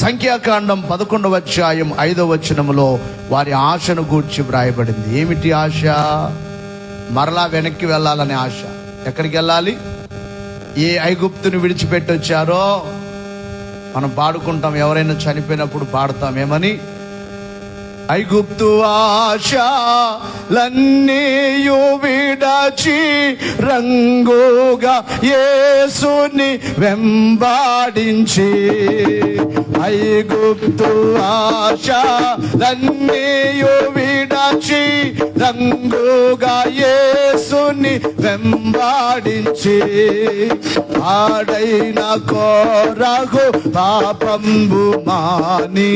సంఖ్యాకాండం 11వ అధ్యాయం 5వ వచనములో వారి ఆశను గూర్చి వ్రాయబడింది. ఏమిటి ఆశ? మరలా వెనక్కి వెళ్ళాలనే ఆశ. ఎక్కడికి వెళ్ళాలి? ఏ ఐగుప్తుని విడిచిపెట్టి వచ్చారో మనం పాడుకుంటాం. ఎవరైనా చనిపోయినప్పుడు పాడతాం ఏమని? ఐగుప్తు ఆశలన్నీయు విడచి రంగుగా యేసుని వెంబాడించి. ఐగుప్తు ఆశలన్నీయు విడచి రంగుగా యేసుని వెంబాడించి. ఆడైన కోరగు పాపంబు మాని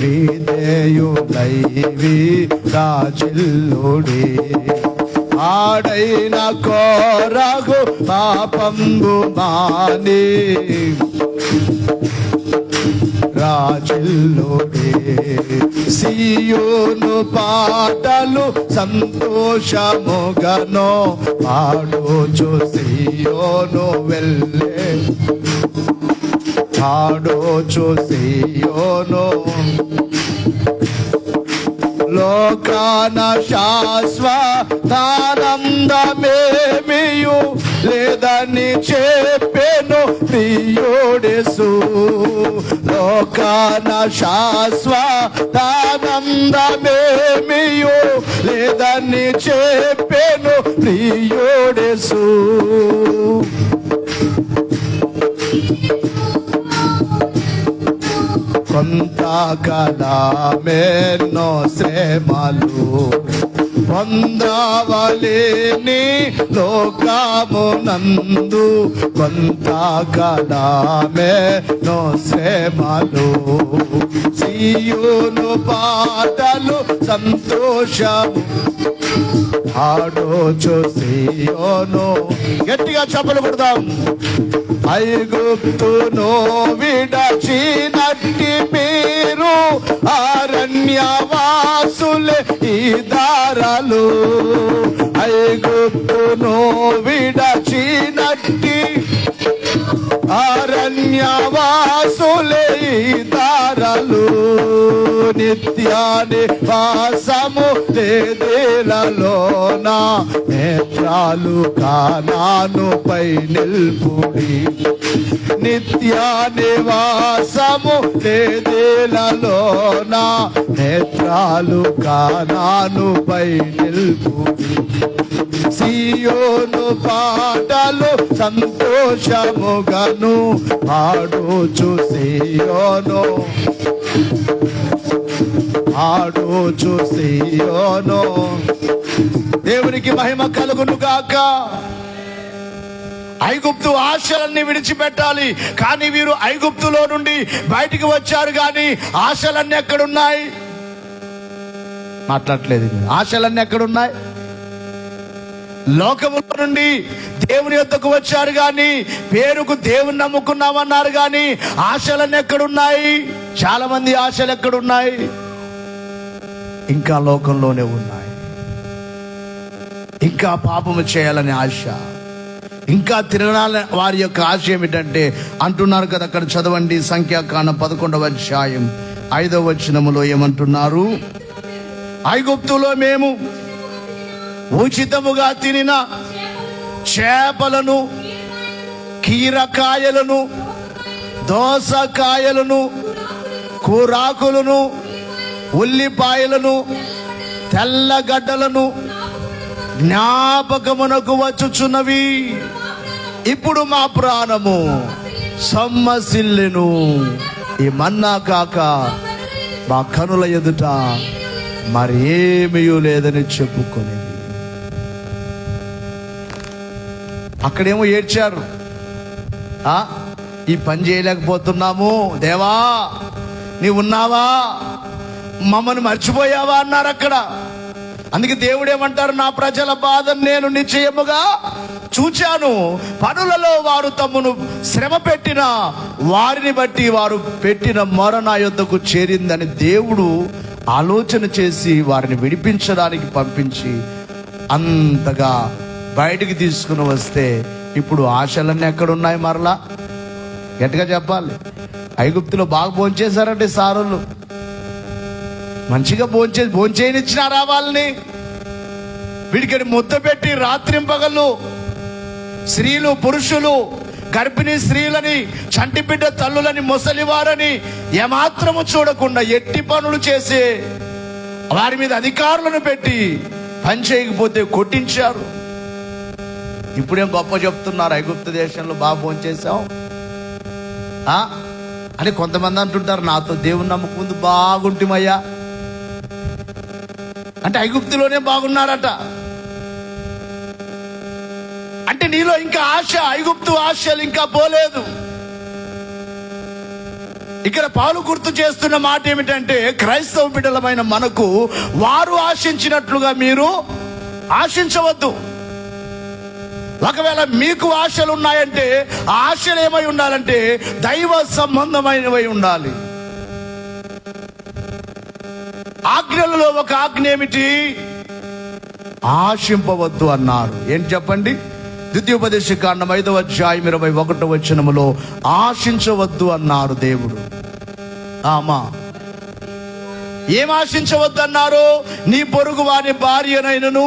విధేయుడై రాజిల్లుడే. ఆడైన కోరగు పాపంబు మాని రాజిల్లుడే. సియోను పాటలు సంతోషముగను పాడోచు సియోను వెళ్ళే. పాడోచు సియోను లోకాన శాశ్వతానందమేమియు లేదని చెప్పెను ప్రియుడేసు. లోకాన శాశ్వతానందమేమియు లేదని చెప్పెను ప్రియుడేసు. కొంతకాలమెన్నో శ్రమలు పొందవలెని లోకమునందు. కొంతకాలమెన్నో శ్రమలు సియోను పాటలు సంతోషము పాడోచు సియోను. గట్టిగా చప్పలు కొడదాం. ఐగుప్తును విడచినట్టి మీరు అరణ్యవాసులే ఈ దారాలు. ఐగుప్తును విడచినట్టి అరణ్యవాసులే ఈ దారాలు. నిత్యాని వాసము దేదేలలోన నేత్రాలు కానానుపై నిల్పుడి. నిత్యాని వాసము దేదేలలోన నేత్రాలు కానానుపై నిల్పుడి. సియోను పాటలు సంతోషముగను పాడోచు సియోను. పాడోచు సియోను. దేవునికి మహిమ కలుగును గాక. ఐగుప్తు ఆశలన్నీ విడిచిపెట్టాలి, కానీ వీరు ఐగుప్తులో నుండి బయటికి వచ్చారు, కానీ ఆశలన్నీ ఎక్కడున్నాయి? మాట్లాడలేదు. ఆశలన్నీ ఎక్కడున్నాయి? లోకములో నుండి దేవుని యొద్దకు వచ్చారు, కానీ పేరుకు దేవుని నమ్ముకున్నామన్నారు, కానీ ఆశలన్నీ ఎక్కడున్నాయి? చాలా మంది ఆశలు ఎక్కడున్నాయి? ఇంకా లోకంలోనే ఉన్నాయి. ఇంకా పాపము చేయాలని ఆశ, ఇంకా తిరగాలని వారి యొక్క ఆశ ఏమిటంటే అంటున్నారు కదా, అక్కడ చదవండి, సంఖ్యాకాండం 11వ అధ్యాయం 5వ వచనములో ఏమంటున్నారు? ఐగుప్తులో మేము ఉచితముగా తినిన చేపలను, కీరకాయలను, దోసకాయలను, కూరాకులను, ఉల్లిపాయలను, తెల్లగడ్డలను జ్ఞాపకమునకు వచ్చుచున్నవి. ఇప్పుడు మా ప్రాణము సొమ్మసిల్లెను, ఈ మన్నా కాక మా కనుల ఎదుట మరి ఏమీ లేదని చెప్పుకునేది. అక్కడేమో ఏడ్చారు, ఈ పని చేయలేకపోతున్నాము, దేవా నీవు ఉన్నావా, మమ్మల్ని మర్చిపోయావా అన్నారు అక్కడ. అందుకే దేవుడు ఏమంటారు, నా ప్రజల బాధను నేను నిశ్చయముగా చూచాను, పనులలో వారు తమను శ్రమ పెట్టిన వారిని బట్టి వారు పెట్టిన మొర నా యొద్దకు చేరిందని దేవుడు ఆలోచన చేసి వారిని విడిపించడానికి పంపించి అంతగా బయటికి తీసుకుని వస్తే ఇప్పుడు ఆశలన్నీ ఎక్కడున్నాయి? మరలా గట్టిగా చెప్పాలి. ఐగుప్తులో బాగా భోంచేశారంటే సారోళ్ళు, మంచిగా భోంచేయనిచ్చినారా వాళ్ళని? వీడికి ముద్ద పెట్టి రాత్రింపగళ్ళు స్త్రీలు, పురుషులు, గర్భిణీ స్త్రీలని, చంటి బిడ్డ తల్లులని, ముసలివారని ఏమాత్రము చూడకుండా ఎట్టి పనులు చేసే వారి మీద అధికారులను పెట్టి పని చేయకపోతే కొట్టించారు. ఇప్పుడేం గొప్ప చెప్తున్నారు, ఐగుప్తు దేశంలో బాగా భోంచేశాం అని కొంతమంది అంటుంటారు. నాతో దేవుని నమ్మకం ముందు బాగుంటామయ్యా అంటే ఐగుప్తులోనే బాగున్నారట. అంటే నీలో ఇంకా ఆశ, ఐగుప్తు ఆశలు ఇంకా పోలేదు. ఇక్కడ పౌలు గుర్తు చేస్తున్న మాట ఏమిటంటే, క్రైస్తవ బిడ్డలమైన మనకు వారు ఆశించినట్లుగా మీరు ఆశించవద్దు. ఒకవేళ మీకు ఆశలు ఉన్నాయంటే ఆ ఆశలు ఏమై ఉండాలంటే దైవ సంబంధమైనవై ఉండాలి. ఆజ్ఞలలో ఒక ఆజ్ఞ ఏమిటి? ఆశింపవద్దు అన్నారు. ఏంటి చెప్పండి? ద్వితీయోపదేశకాండం 5వ అధ్యాయం 21వ వచనములో ఆశించవద్దు అన్నారు దేవుడు. ఏం ఆశించవద్దు అన్నారు? నీ పొరుగు వాని భార్యనైనను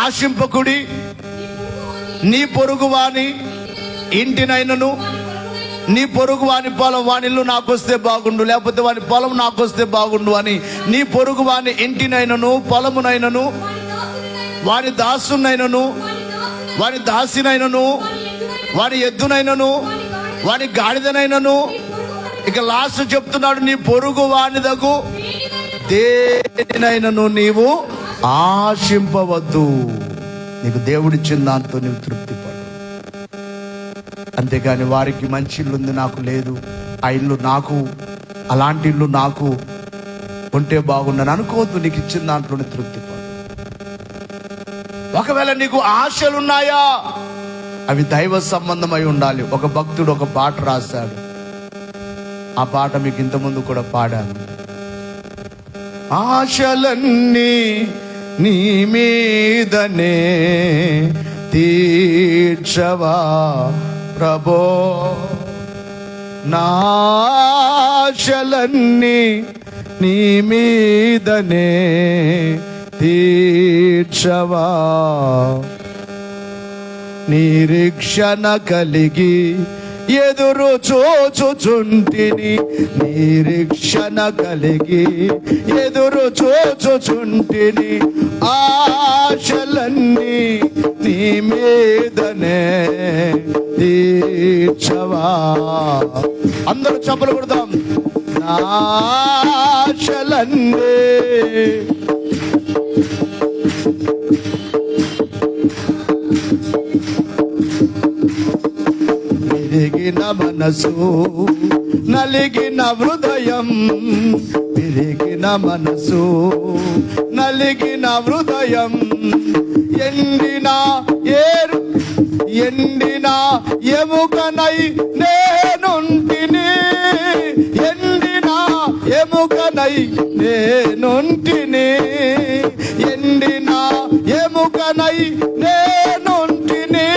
ఆశింపకుడి, నీ పొరుగు వాని ఇంటినైనను, నీ పొరుగు వాని పొలం, వాని ఇల్లు నాకొస్తే బాగుండు, లేకపోతే వాని పొలం నాకొస్తే బాగుండు అని నీ పొరుగు వాని ఇంటినైనను, పొలమునైనను, వాని దాసునైనను, వాని దాసినైనను, వాని ఎద్దునైనను, వాని గాడిదనైనను, ఇక లాస్ట్ చెప్తున్నాడు, నీ పొరుగు వానిదగు దేనినైనను నీవు ఆశింపవద్దు. నీకు దేవుడిచ్చిన దాంతో నీవు తృప్తి పడు. అంతేగాని వారికి మంచి ఇల్లు ఉంది, నాకు లేదు, ఆ ఇల్లు నాకు, అలాంటి ఇల్లు నాకు ఉంటే బాగుండని అనుకోవద్దు. నీకు ఇచ్చిన దాంట్లోనే తృప్తి పడు. ఒకవేళ నీకు ఆశలున్నాయా, అవి దైవ సంబంధమై ఉండాలి. ఒక భక్తుడు ఒక పాట రాశాడు, ఆ పాట మీకు ఇంతకుముందు కూడా పాడాను. ఆశలన్నీ నీ మీదనే తీర్చవా ప్రభో, నా ఆశలన్నీ నీ మీదనే తీర్చవా, నిరీక్షణ కలిగి ఎదురు చూచుచుంటిని, నిరీక్షణ కలిగి ఎదురు చూచుచుంటిని, ఆశలన్నీ నీ మీదనే తీర్చవా. అందరూ చప్పలు కొడదాం. నా ఆశలన్నీ విరిగిన మనసు, నలిగిన హృదయం, విరిగిన మనసు, నలిగిన హృదయం, ఎండిన ఎముకనై నేనుంటిని, ఎండిన ఎముకనై నేనుంటిని, ఎండిన ఎముక ఎముకనై నేనుంటిని,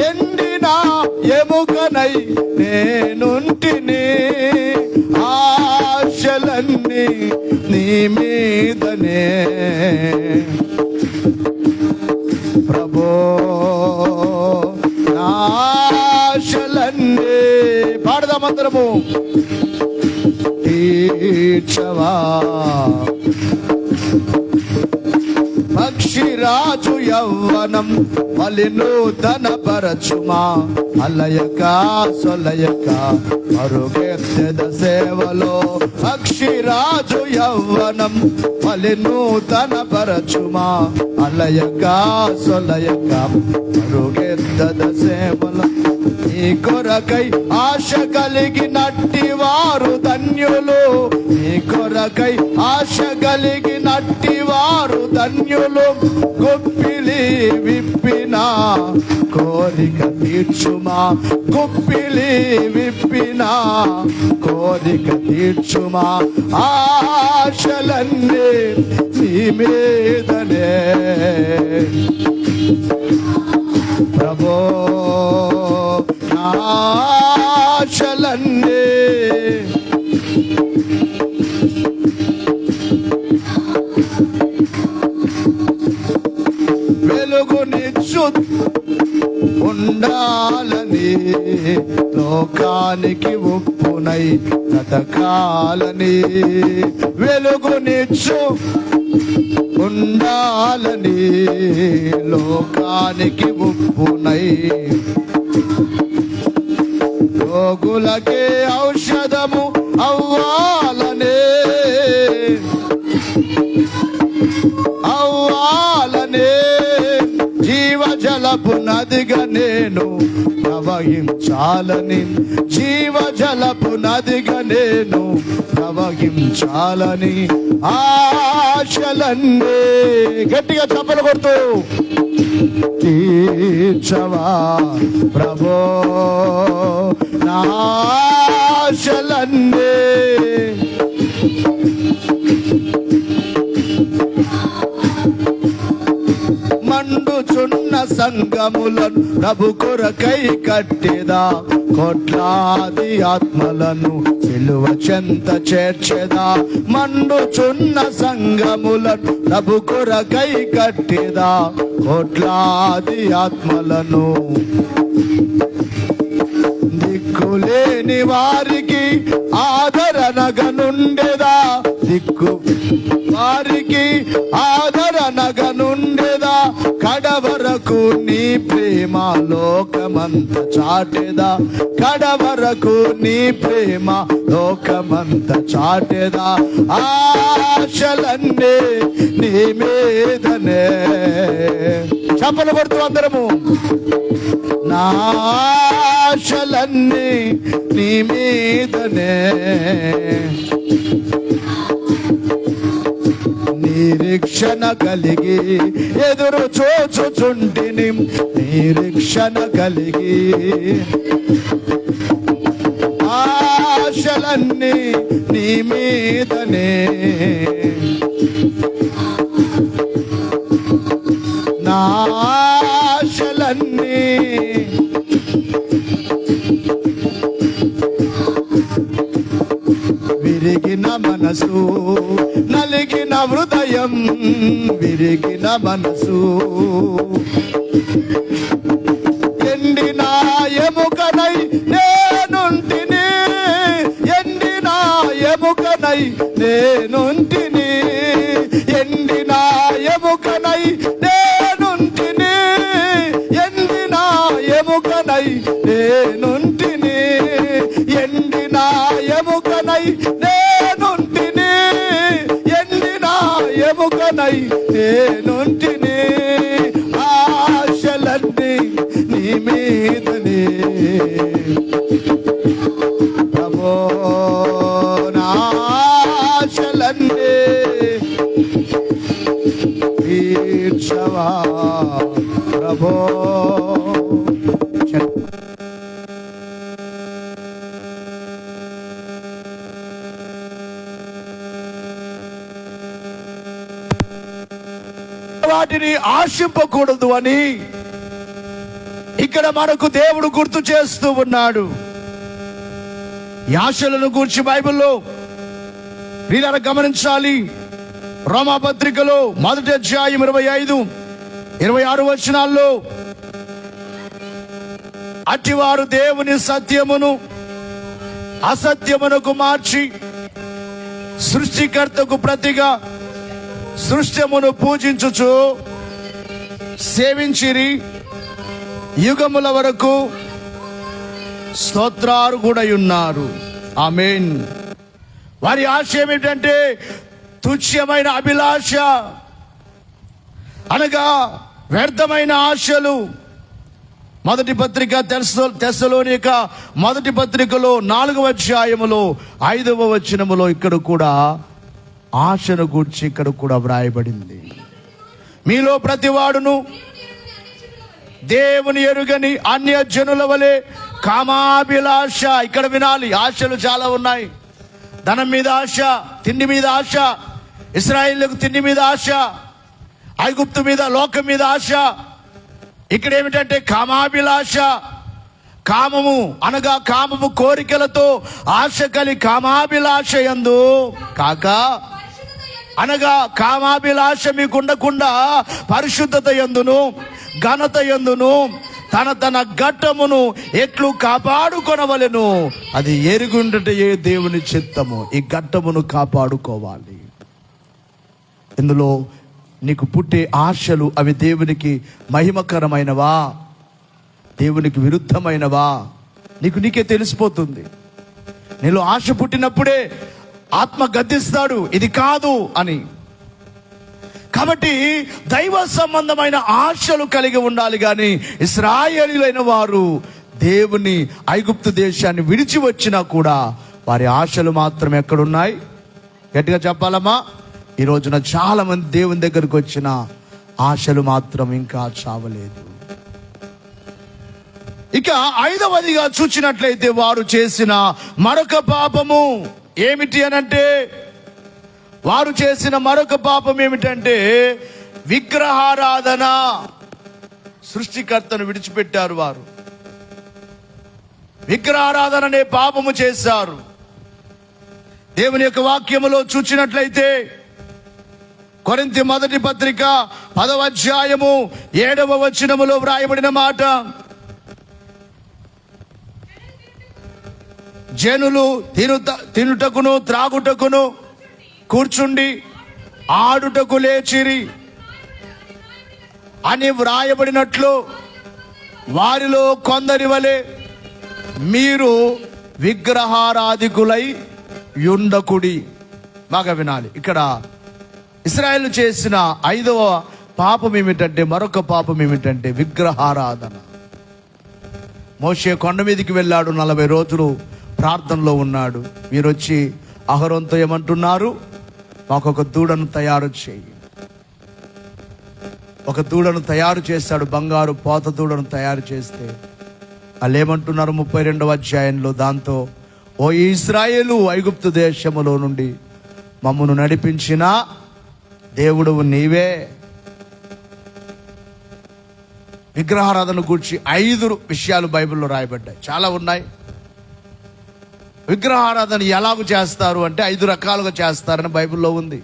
ఎండిన ఎముకనై నేనుంటిని. ఆశలన్నీ నీ మీదనే ప్రభో, నా ఆశలన్నీ పాడదామందరము తీర్చవా. పక్షిరాజు యవ్వనం మలి నూతన పరచుమా, అలయక సొలయక మరుగెత్తెద సేవలో. పక్షిరాజు యవ్వనం మలి నూతన పరచుమా, అలయక సొలయక మరుగెత్తెద సేవలో. నీ కొరకై ఆశ కలిగినట్టి వారు ధన్యులు, నీ కొరకై ఆశ కలిగినట్టి వారు ధన్యులు. గుప్పిలి విప్పిన కోరిక తీర్చుమా, గుప్పిలి విప్పిన కోరిక తీర్చుమా. ఆశలన్నీ నీ మీదనే ప్రభో, ఆశలన్నీ వెలుగునిచ్చు ఉండాలని, లోకానికి ఉప్పునై బ్రతకాలని. వెలుగునిచ్చు ఉండాలని, లోకానికి ఉప్పునై రోగులకే ఔషధము అవ్వాలనే, అవ్వాలనే. జీవజలపు నదిగా నేను ప్రవహించాలని, జీవజలపు నదిగా నేను ప్రవహించాలని. ఆశలన్నీ గట్టిగా చప్పలు కొడుతూ తీర్చవా ప్రభో, నా ఆశలన్నీ మండుచున్న సంగములను ప్రభు కొరకై కట్టెదా, కోట్లాది ఆత్మలను సిలువ చెంత చేర్చెదా. మండుచున్న సంగములను ప్రభు కొరకై కట్టెదా, కోట్లాది ఆత్మలను. దిక్కులేని వారికి ఆదరణగా నుండెదా, దిక్కు వారికి ఆదరణగా నుండెదా. కడవరకు నీ ప్రేమ లోకమంత చాటెదా, కడవరకు నీ ప్రేమ లోకమంత చాటెదా. ఆశలన్నీ నీ మీదనే చప్పలు కొడుతూ అందరము. నా ఆశలన్నీ నీ మీదనే, నిరీక్షణ కలిగి ఎదురు చూచుచుంటిని, నిరీక్షణ కలిగి. ఆశలన్నీ నీ మీదనే, నా ఆశలన్నీ విరిగిన మనసు నలిగిన హృదయం, విరిగిన మనసు ఎండిన ఎముకనై నేనుంటిని, ఎండిన ఎముకనై నేనుంటిని, ఎండిన ఎముకనై నేనుంటిని, ఎండిన ఎముకనై నేనుంటిని, ఎండిన ఎముకనై నేనుంటిని, ఎండిన ఎముకనై నేనుంటిని. ఆశలన్నీ నీ మీదనే ప్రభో, నా ఆశలన్నీ తీర్చవా ప్రభో. వాటిని ఆశింపకూడదు అని ఇక్కడ మనకు దేవుడు గుర్తు చేస్తూ ఉన్నాడు. ఈ ఆశలను గురించి బైబిల్లో వీళ్ళని గమనించాలి. రోమాపత్రికలో 1వ అధ్యాయం 25, 26 వచనాల్లో అట్టివారు దేవుని సత్యమును అసత్యమునకు మార్చి సృష్టికర్తకు ప్రతిగా సృష్టమును పూజించుచు సేవించిరి, యుగముల వరకు స్తోత్రార్హుడై ఉన్నారు. ఆమేన్. వారి ఆశ ఏమిటంటే తుచ్చమైన అభిలాష, అనగా వ్యర్థమైన ఆశలు. మొదటి పత్రిక తెస్సలోనిక మొదటి పత్రికలో 4వ అధ్యాయములో 5వ వచనములో ఇక్కడ కూడా ఆశను గూర్చి ఇక్కడ కూడా వ్రాయబడింది. మీలో ప్రతివాడును దేవుని ఎరుగని అన్య జనుల వలె కామాభిలాష. ఇక్కడ వినాలి, ఆశలు చాలా ఉన్నాయి. ధనం మీద ఆశ, తిండి మీద ఆశ, ఇశ్రాయేలుకు తిండి మీద ఆశ, ఐగుప్తు మీద, లోకం మీద ఆశ. ఇక్కడ ఏమిటంటే కామాభిలాష. కామము అనగా కామము కోరికలతో ఆశ కలిగి కామాభిలాష యందు కాక, అనగా కామాభిలాష మీకు ఉండకుండా పరిశుద్ధత యందును ఘనత యందును తన ఘట్టమును ఎట్లు కాపాడుకొనవలెను, అది ఎరుగుండట ఏ దేవుని చిత్తము. ఈ ఘట్టమును కాపాడుకోవాలి. ఇందులో నీకు పుట్టే ఆశలు అవి దేవునికి మహిమకరమైనవా, దేవునికి విరుద్ధమైనవా, నీకే తెలిసిపోతుంది. నీలో ఆశ పుట్టినప్పుడే ఆత్మ గద్దిస్తాడు, ఇది కాదు అని. కాబట్టి దైవ సంబంధమైన ఆశలు కలిగి ఉండాలి. కానీ ఇశ్రాయేలీయులైన వారు దేవుని ఐగుప్తు దేశాన్ని విడిచి వచ్చినా కూడా వారి ఆశలు మాత్రం ఎక్కడున్నాయి? గట్టిగా చెప్పాలమ్మా. ఈ రోజున చాలా మంది దేవుని దగ్గరకు వచ్చిన ఆశలు మాత్రం ఇంకా చావలేదు. ఇక 5వదిగా చూచినట్లయితే వారు చేసిన మరొక పాపము ఏమిటి అనంటే, వారు చేసిన మరొక పాపం ఏమిటంటే విగ్రహారాధన. సృష్టికర్తను విడిచిపెట్టారు వారు, విగ్రహారాధన అనే పాపము చేశారు. దేవుని యొక్క వాక్యములో చూచినట్లయితే కొరింథీ మొదటి పత్రిక 10వ అధ్యాయము 7వ వచనములో వ్రాయబడిన మాట, జనులు తినుటకును త్రాగుటకును కూర్చుండి ఆడుటకు లేచిరి అని వ్రాయబడినట్లు వారిలో కొందరి వలె మీరు విగ్రహారాధికులై యుండకుడి. బాగా వినాలి. ఇక్కడ ఇశ్రాయేలు చేసిన 5వ పాపం ఏమిటంటే, మరొక పాపం ఏమిటంటే విగ్రహారాధన. మోషే కొండ మీదకి వెళ్ళాడు, 40 రోజులు ప్రార్థనలో ఉన్నాడు. మీరు వచ్చి అహరోనుతో ఏమంటున్నారు? మాకు ఒక దూడను తయారు చేయి. ఒక దూడను తయారు చేశాడు, బంగారు పోత దూడను తయారు చేస్తే వాళ్ళు ఏమంటున్నారు 32వ అధ్యాయంలో, దాంతో ఓ ఇశ్రాయేలు, ఐగుప్తు దేశములో నుండి మమ్మను నడిపించిన దేవుడు నీవే. విగ్రహారాధన గురించి 5 విషయాలు బైబిల్లో రాయబడ్డాయి. చాలా ఉన్నాయి. విగ్రహారాధన ఎలాగ చేస్తారు అంటే 5 రకాలుగా చేస్తారని బైబిల్లో ఉంది.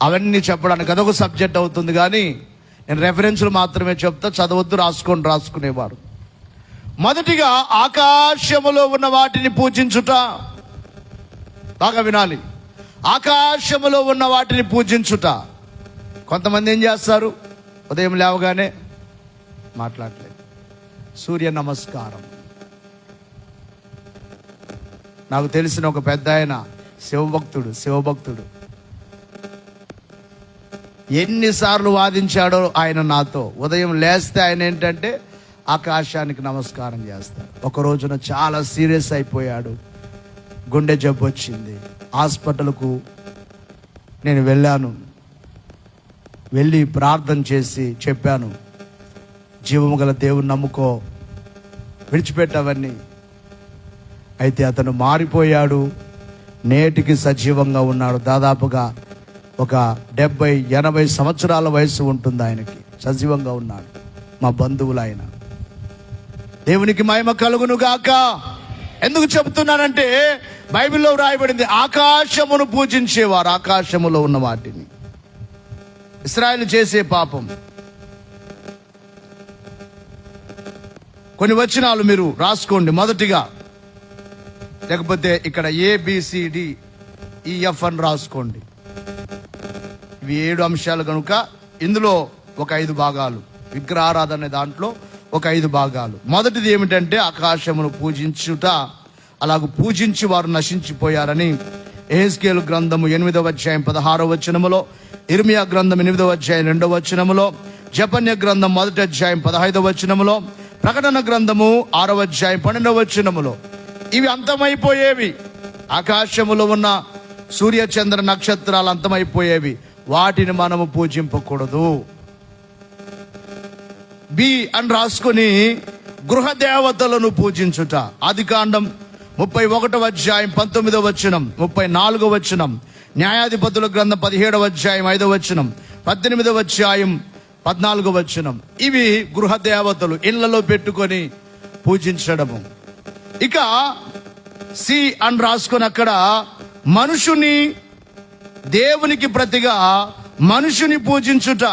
అవన్నీ చెప్పడానికి అదొక సబ్జెక్ట్ అవుతుంది. కానీ నేను రెఫరెన్స్లు మాత్రమే చెప్తా, చదవద్దు, రాసుకునేవారు. మొదటిగా ఆకాశములో ఉన్న వాటిని పూజించుట. బాగా వినాలి, ఆకాశములో ఉన్న వాటిని పూజించుట. కొంతమంది ఏం చేస్తారు? ఉదయం లేవగానే మాట్లాడలేదు, సూర్య నమస్కారం. నాకు తెలిసిన ఒక పెద్ద ఆయన శివభక్తుడు ఎన్నిసార్లు వాదించాడో ఆయన నాతో. ఉదయం లేస్తే ఆయన ఏంటంటే ఆకాశానికి నమస్కారం చేస్తాడు. ఒక రోజున చాలా సీరియస్ అయిపోయాడు, గుండె జబ్బు వచ్చింది. హాస్పిటల్కు నేను వెళ్ళి ప్రార్థన చేసి చెప్పాను, జీవము గల దేవుని నమ్ముకో, విడిచిపెట్టవన్నీ. అయితే అతను మారిపోయాడు, నేటికి సజీవంగా ఉన్నాడు. దాదాపుగా ఒక 70-80 సంవత్సరాల వయసు ఉంటుంది ఆయనకి. సజీవంగా ఉన్నాడు. మా బంధువులు ఆయన. దేవునికి మహిమ కలుగును గాక. ఎందుకు చెబుతున్నానంటే బైబిల్లో రాయబడింది, ఆకాశమును పూజించేవారు, ఆకాశములో ఉన్న వాటిని. ఇశ్రాయేలు చేసే పాపం. కొన్ని వచనాలు మీరు రాసుకోండి. మొదటిగా, లేకపోతే ఇక్కడ ABCDEF అని రాసుకోండి. ఇవి 7 అంశాలు కనుక ఇందులో ఒక 5 భాగాలు. విగ్రహారాధన అనే దాంట్లో ఒక 5 భాగాలు. మొదటిది ఏమిటంటే ఆకాశమును పూజించుట. అలాగూ పూజించి వారు నశించిపోయారని యెహెజ్కేలు గ్రంథము 8వ అధ్యాయం 16వ వచనములో, ఇర్మియా గ్రంథం 8వ అధ్యాయం 2వ వచనములో, జెఫన్యా గ్రంథం 1వ అధ్యాయం 15వ వచనములో, ప్రకటన గ్రంథము 6వ అధ్యాయం 12వ వచనములో ఇవి అంతమైపోయేవి. ఆకాశములో ఉన్న సూర్య చంద్ర నక్షత్రాలు అంతమైపోయేవి. వాటిని మనము పూజింపకూడదు. బి అని రాసుకుని గృహ దేవతలను పూజించుట. ఆదికాండం 31వ అధ్యాయం 19వ వచనం, 34వ వచనం, న్యాయాధిపతుల గ్రంథం 17వ అధ్యాయం 5వ వచనం, 18వ అధ్యాయం 14వ వచనం. ఇవి గృహ దేవతలు, ఇళ్లలో పెట్టుకొని పూజించడము. ఇక సి అని రాసుకొని అక్కడ మనుషుని దేవునికి ప్రతిగా మనుషుని పూజించుట,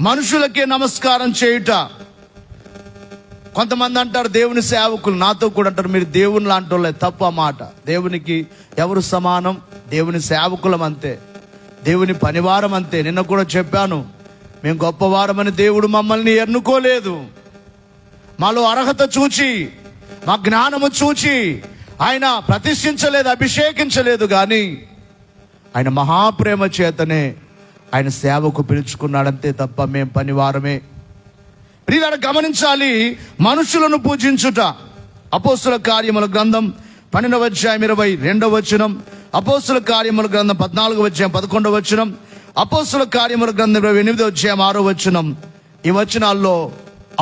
మనుషులకే నమస్కారం చేయుట. కొంతమంది అంటారు దేవుని సేవకులు, నాతో కూడా అంటారు మీరు దేవుని లాంటి వాళ్ళే. తప్పు ఆ మాట. దేవునికి ఎవరు సమానం? దేవుని సేవకులం అంతే, దేవుని పనివారం అంతే. నిన్న కూడా చెప్పాను, మేము గొప్పవారమని దేవుడు మమ్మల్ని ఎన్నుకోలేదు. మాలో అర్హత చూచి, మా జ్ఞానము చూచి ఆయన ప్రతిష్ఠించలేదు, అభిషేకించలేదు. కానీ ఆయన మహాప్రేమ చేతనే ఆయన సేవకు పిలుచుకున్నాడంతే తప్ప మేము పనివారమే. ప్రియులారా గమనించాలి, మనుషులను పూజించుట. అపోస్తుల కార్యముల గ్రంథం 12వ అధ్యాయం 22వ వచనం, అపోస్తుల కార్యముల గ్రంథం 14వ అధ్యాయం 11వ వచనం, అపోస్తుల కార్యముల గ్రంథం 28వ అధ్యాయం 6వ వచనం. ఈ వచనాల్లో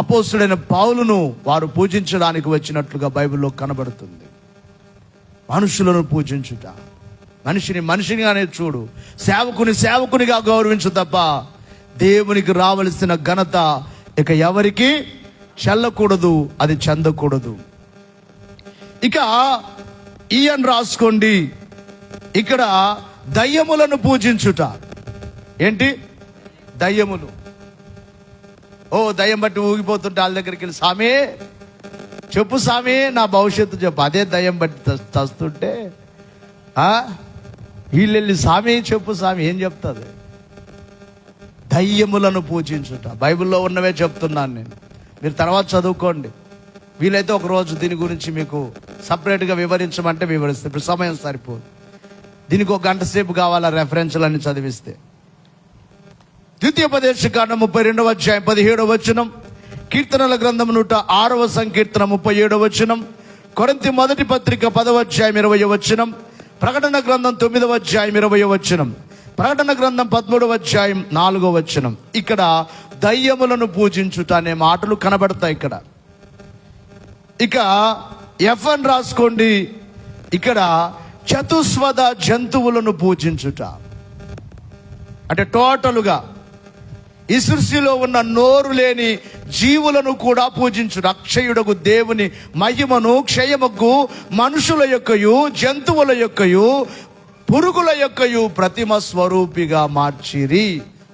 అపోస్తుడైన పౌలును వారు పూజించడానికి వచ్చినట్లుగా బైబిల్లో కనబడుతుంది. మనుషులను పూజించుట. మనిషిని మనిషిగానే చూడు, సేవకుని సేవకునిగా గౌరవించు తప్ప దేవునికి రావలసిన ఘనత ఇక ఎవరికి చెల్లకూడదు, అది చెందకూడదు. ఇక ఈయన రాసుకోండి, ఇక్కడ దయ్యములను పూజించుట. ఏంటి? దయ్యములు. ఓ దయ్యం బట్టి ఊగిపోతుంటే వాళ్ళ దగ్గరికి వెళ్ళి, సామే చెప్పు సామే నా భవిష్యత్తు చెప్పు. అదే దయ్యం బట్టి చస్తుంటే వీళ్ళెళ్ళి సామి చెప్పు సామి ఏం చెప్తుంది? దయ్యములను పూజించుట. బైబిల్లో ఉన్నవే చెప్తున్నాను నేను, మీరు తర్వాత చదువుకోండి. వీలైతే ఒక రోజు దీని గురించి మీకు సపరేట్గా వివరించమంటే వివరిస్తే, ఇప్పుడు సమయం సరిపోదు. దీనికి 1 గంట సేపు కావాలా రెఫరెన్స్లన్నీ చదివిస్తే. ద్వితీయోపదేశకాండం 32వ అధ్యాయం 17వ వచనం, కీర్తనల గ్రంథం 106వ సంకీర్తన 37వ వచనం, కొరింథీ మొదటి పత్రిక 10వ అధ్యాయం 20వ వచనం, ప్రకటన గ్రంథం 9వ అధ్యాయం 20వ వచనం, ప్రకటన గ్రంథం 13వ అధ్యాయం 4వ వచనం. ఇక్కడ దయ్యములను పూజించుట అనే మాటలు కనబడతాయి ఇక్కడ. ఇక ఎఫ్ అని రాసుకోండి, ఇక్కడ చతుస్వద జంతువులను పూజించుట. అంటే టోటలుగా ఈ సృష్టిలో ఉన్న నోరు లేని జీవులను కూడా పూజించుట. అక్షయుడకు దేవుని మహిమను క్షయముకు మనుషుల యొక్కయు జంతువుల యొక్కయు పురుగుల యొక్కయు ప్రతిమ స్వరూపిగా మార్చిరి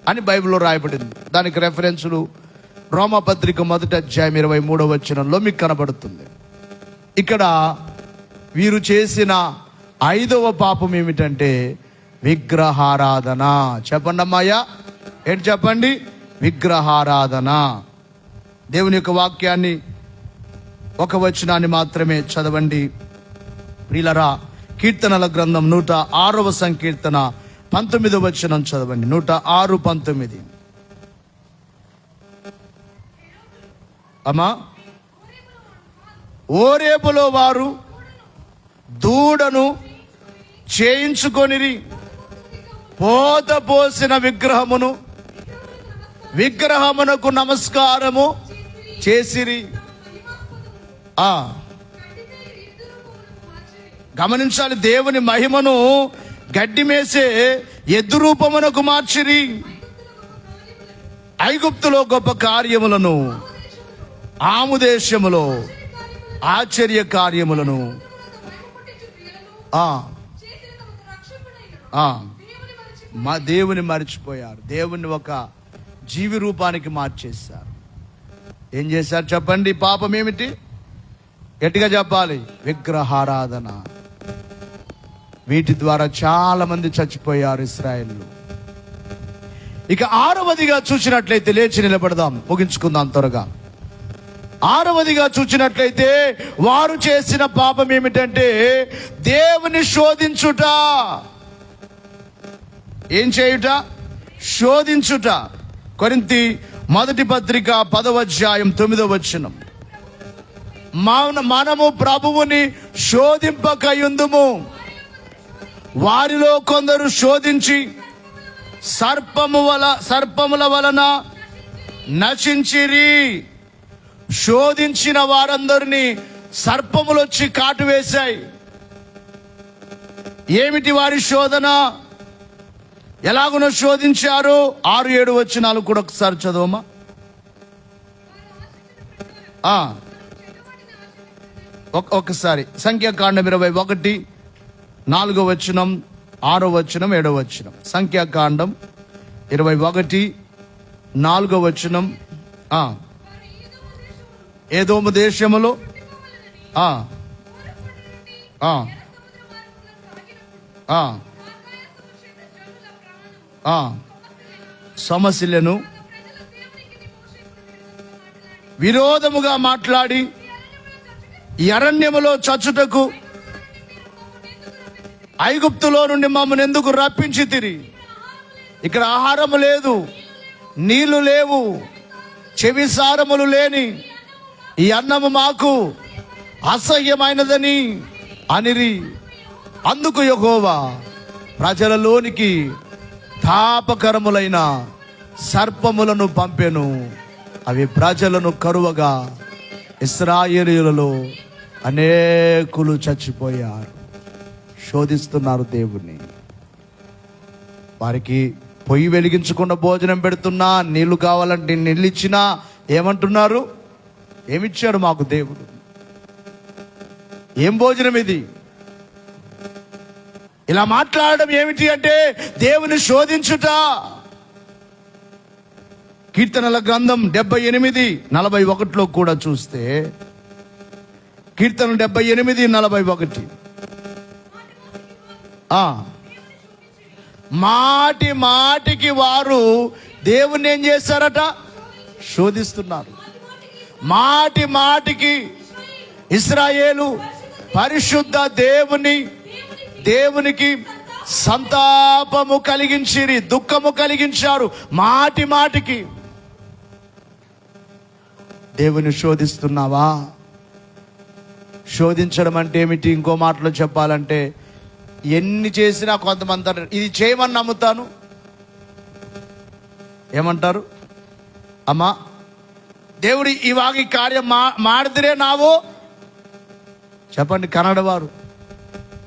అని బైబిల్లో రాయబడింది. దానికి రెఫరెన్సులు రోమపత్రిక 1వ అధ్యాయం 23వ వచనంలో మీకు కనబడుతుంది. ఇక్కడ వీరు చేసిన 5వ పాపం ఏమిటంటే విగ్రహారాధన. చెప్పండి అమ్మాయ్యా, ఏంటి చెప్పండి? విగ్రహారాధన. దేవుని యొక్క వాక్యాన్ని ఒక వచనాన్ని మాత్రమే చదవండి ప్రియులారా. కీర్తనల గ్రంథం 106వ సంకీర్తన 19వ వచనం చదవండి. 106:19. అమ్మా, ఓరేపులో వారు దూడను చేయించుకొనిరి, పోత పోసిన విగ్రహమునకు నమస్కారము చేసిరి. గమనించాలి, దేవుని మహిమను గడ్డి మేసే ఎద్దు రూపమునకు మార్చిరి. ఐగుప్తులో గొప్ప కార్యములను, ఆము దేశములో ఆశ్చర్య కార్యములను మా దేవుని మర్చిపోయారు. దేవుని ఒక జీవి రూపానికి మార్చేశారు. ఏం చేశారు చెప్పండి? పాపం ఏమిటి? గట్టిగా చెప్పాలి. విగ్రహారాధన. వీటి ద్వారా చాలా మంది చచ్చిపోయారు ఇశ్రాయేలు. ఇక 6వదిగా చూసినట్లయితే, లేచి నిలబడదాం, ముగించుకుందాం త్వరగా. 6వదిగా చూసినట్లయితే వారు చేసిన పాపం ఏమిటంటే దేవుని శోధించుట. ఏం చేయుట? శోధించుట. కొరింథీ మొదటి పత్రిక 10వ అధ్యాయం 9వ వచనం. మనము ప్రభువుని శోధింపకయుందుము, వారిలో కొందరు శోధించి సర్పముల వలన నశించిరి. శోధించిన వారందరినీ సర్పములు వచ్చి కాటు వేశాయి. ఏమిటి వారి శోధన? ఎలాగునో శోధించారు. 6-7 వచనాలు కూడా ఒకసారి చదవమా. ఒకసారి సంఖ్యాకాండం 21 4వ వచనం, 6వ వచనం, 7వ వచనం. సంఖ్యాకాండం 21 4వ వచనం. ఏదోము దేశములో సమస్యలను విరోధముగా మాట్లాడి అరణ్యములో చచ్చుటకు ఐగుప్తులో నుండి మమ్మల్ని ఎందుకు రప్పించి తిరిగి. ఇక్కడ ఆహారము లేదు, నీళ్లు లేవు, చెవిసారములు లేని ఈ అన్నము మాకు అసహ్యమైనదని అనిరి. అందుకు యెహోవా ప్రజలలోనికి తాపకరములైన సర్పములను పంపెను. అవి ప్రజలను కరువగా ఇశ్రాయేలీయులలో అనేకులు చచ్చిపోయారు. శోధిస్తున్నారు దేవుణ్ణి. వారికి పొయ్యి వెలిగించకుండా భోజనం పెడుతున్నా, నీళ్లు కావాలంటే నీళ్ళు ఇచ్చినా ఏమంటున్నారు? ఏమిచ్చాడు మాకు దేవుడు? ఏం భోజనం ఇది? ఇలా మాట్లాడడం ఏమిటి అంటే దేవుని శోధించుట. కీర్తనల గ్రంథం 78:41 కూడా చూస్తే, కీర్తన 78:41 మాటి మాటికి వారు దేవుణ్ణి ఏం చేశారట? శోధిస్తున్నారు. మాటి మాటికి ఇశ్రాయేలు పరిశుద్ధ దేవునికి సంతాపము కలిగించిరి, దుఃఖము కలిగించారు. మాటి మాటికి దేవుని శోధిస్తున్నావా? శోధించడం అంటే ఏమిటి? ఇంకో మాటలో చెప్పాలంటే, ఎన్ని చేసినా కొంతమంది ఇది చేయమని నమ్ముతాను. ఏమంటారు? అమ్మా దేవుడు ఇవాగ ఈ కార్యం ಮಾಡಿದ್ರೆ ನಾವು, చెప్పండి కన్నడ వారు,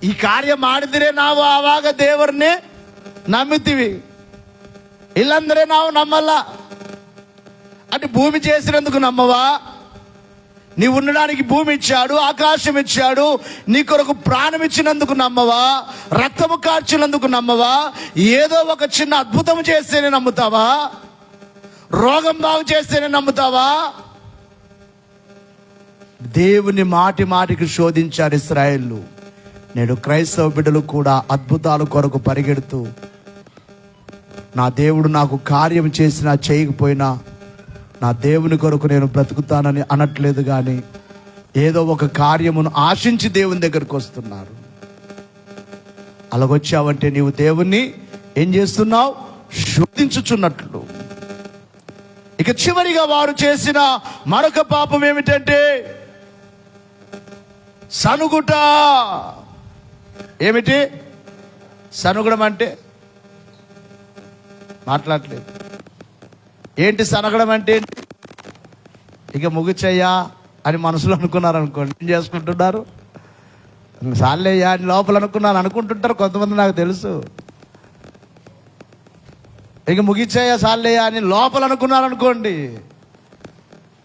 ಈ ಕಾರ್ಯ ಮಾಡಿದ್ರೆ ನಾವು ಆವಾಗ ದೇವರನ್ನೇ నమ్మితివి, ఇల్లందరే ನಾವು నమ్మల్ల. అంటే భూమి చేసినందుకు నమ్మవా? నీ ఉండడానికి భూమి ఇచ్చాడు, ఆకాశం ఇచ్చాడు, నీ కొరకు ప్రాణం ఇచ్చినందుకు నమ్మవా? రక్తము కార్చినందుకు నమ్మవా? ఏదో ఒక చిన్న అద్భుతం చేస్తేనే నమ్ముతావా? రోగం బాగు చేస్తేనే నమ్ముతావా? దేవుని మాటి మాటికి శోధించారు ఇశ్రాయేలు. నేడు క్రైస్తవ బిడ్డలు కూడా అద్భుతాల కొరకు పరిగెడుతూ, నా దేవుడు నాకు కార్యం చేసినా చేయకపోయినా నా దేవుని కొరకు నేను బ్రతుకుతానని అనట్లేదు, కానీ ఏదో ఒక కార్యమును ఆశించి దేవుని దగ్గరకు వస్తున్నారు. అలాగొచ్చావంటే నీవు దేవుణ్ణి ఏం చేస్తున్నావు? శోధించుచున్నట్లు. ఇక చివరిగా వారు చేసిన మరొక పాపం ఏమిటంటే సనుగుట. ఏమిటి సనుగడం అంటే? మాట్లాడలేదు. ఏంటి సనగడం అంటే? ఇక ముగిచయ్యా అని మనసులో అనుకున్నారు అనుకోండి, ఏం చేసుకుంటున్నారు? సార్లేయ్యా అని లోపల అనుకుంటుంటారు కొంతమంది, నాకు తెలుసు. ఇక ముగిచ్చాయా సార్లేయ్యా అని లోపల అనుకోండి.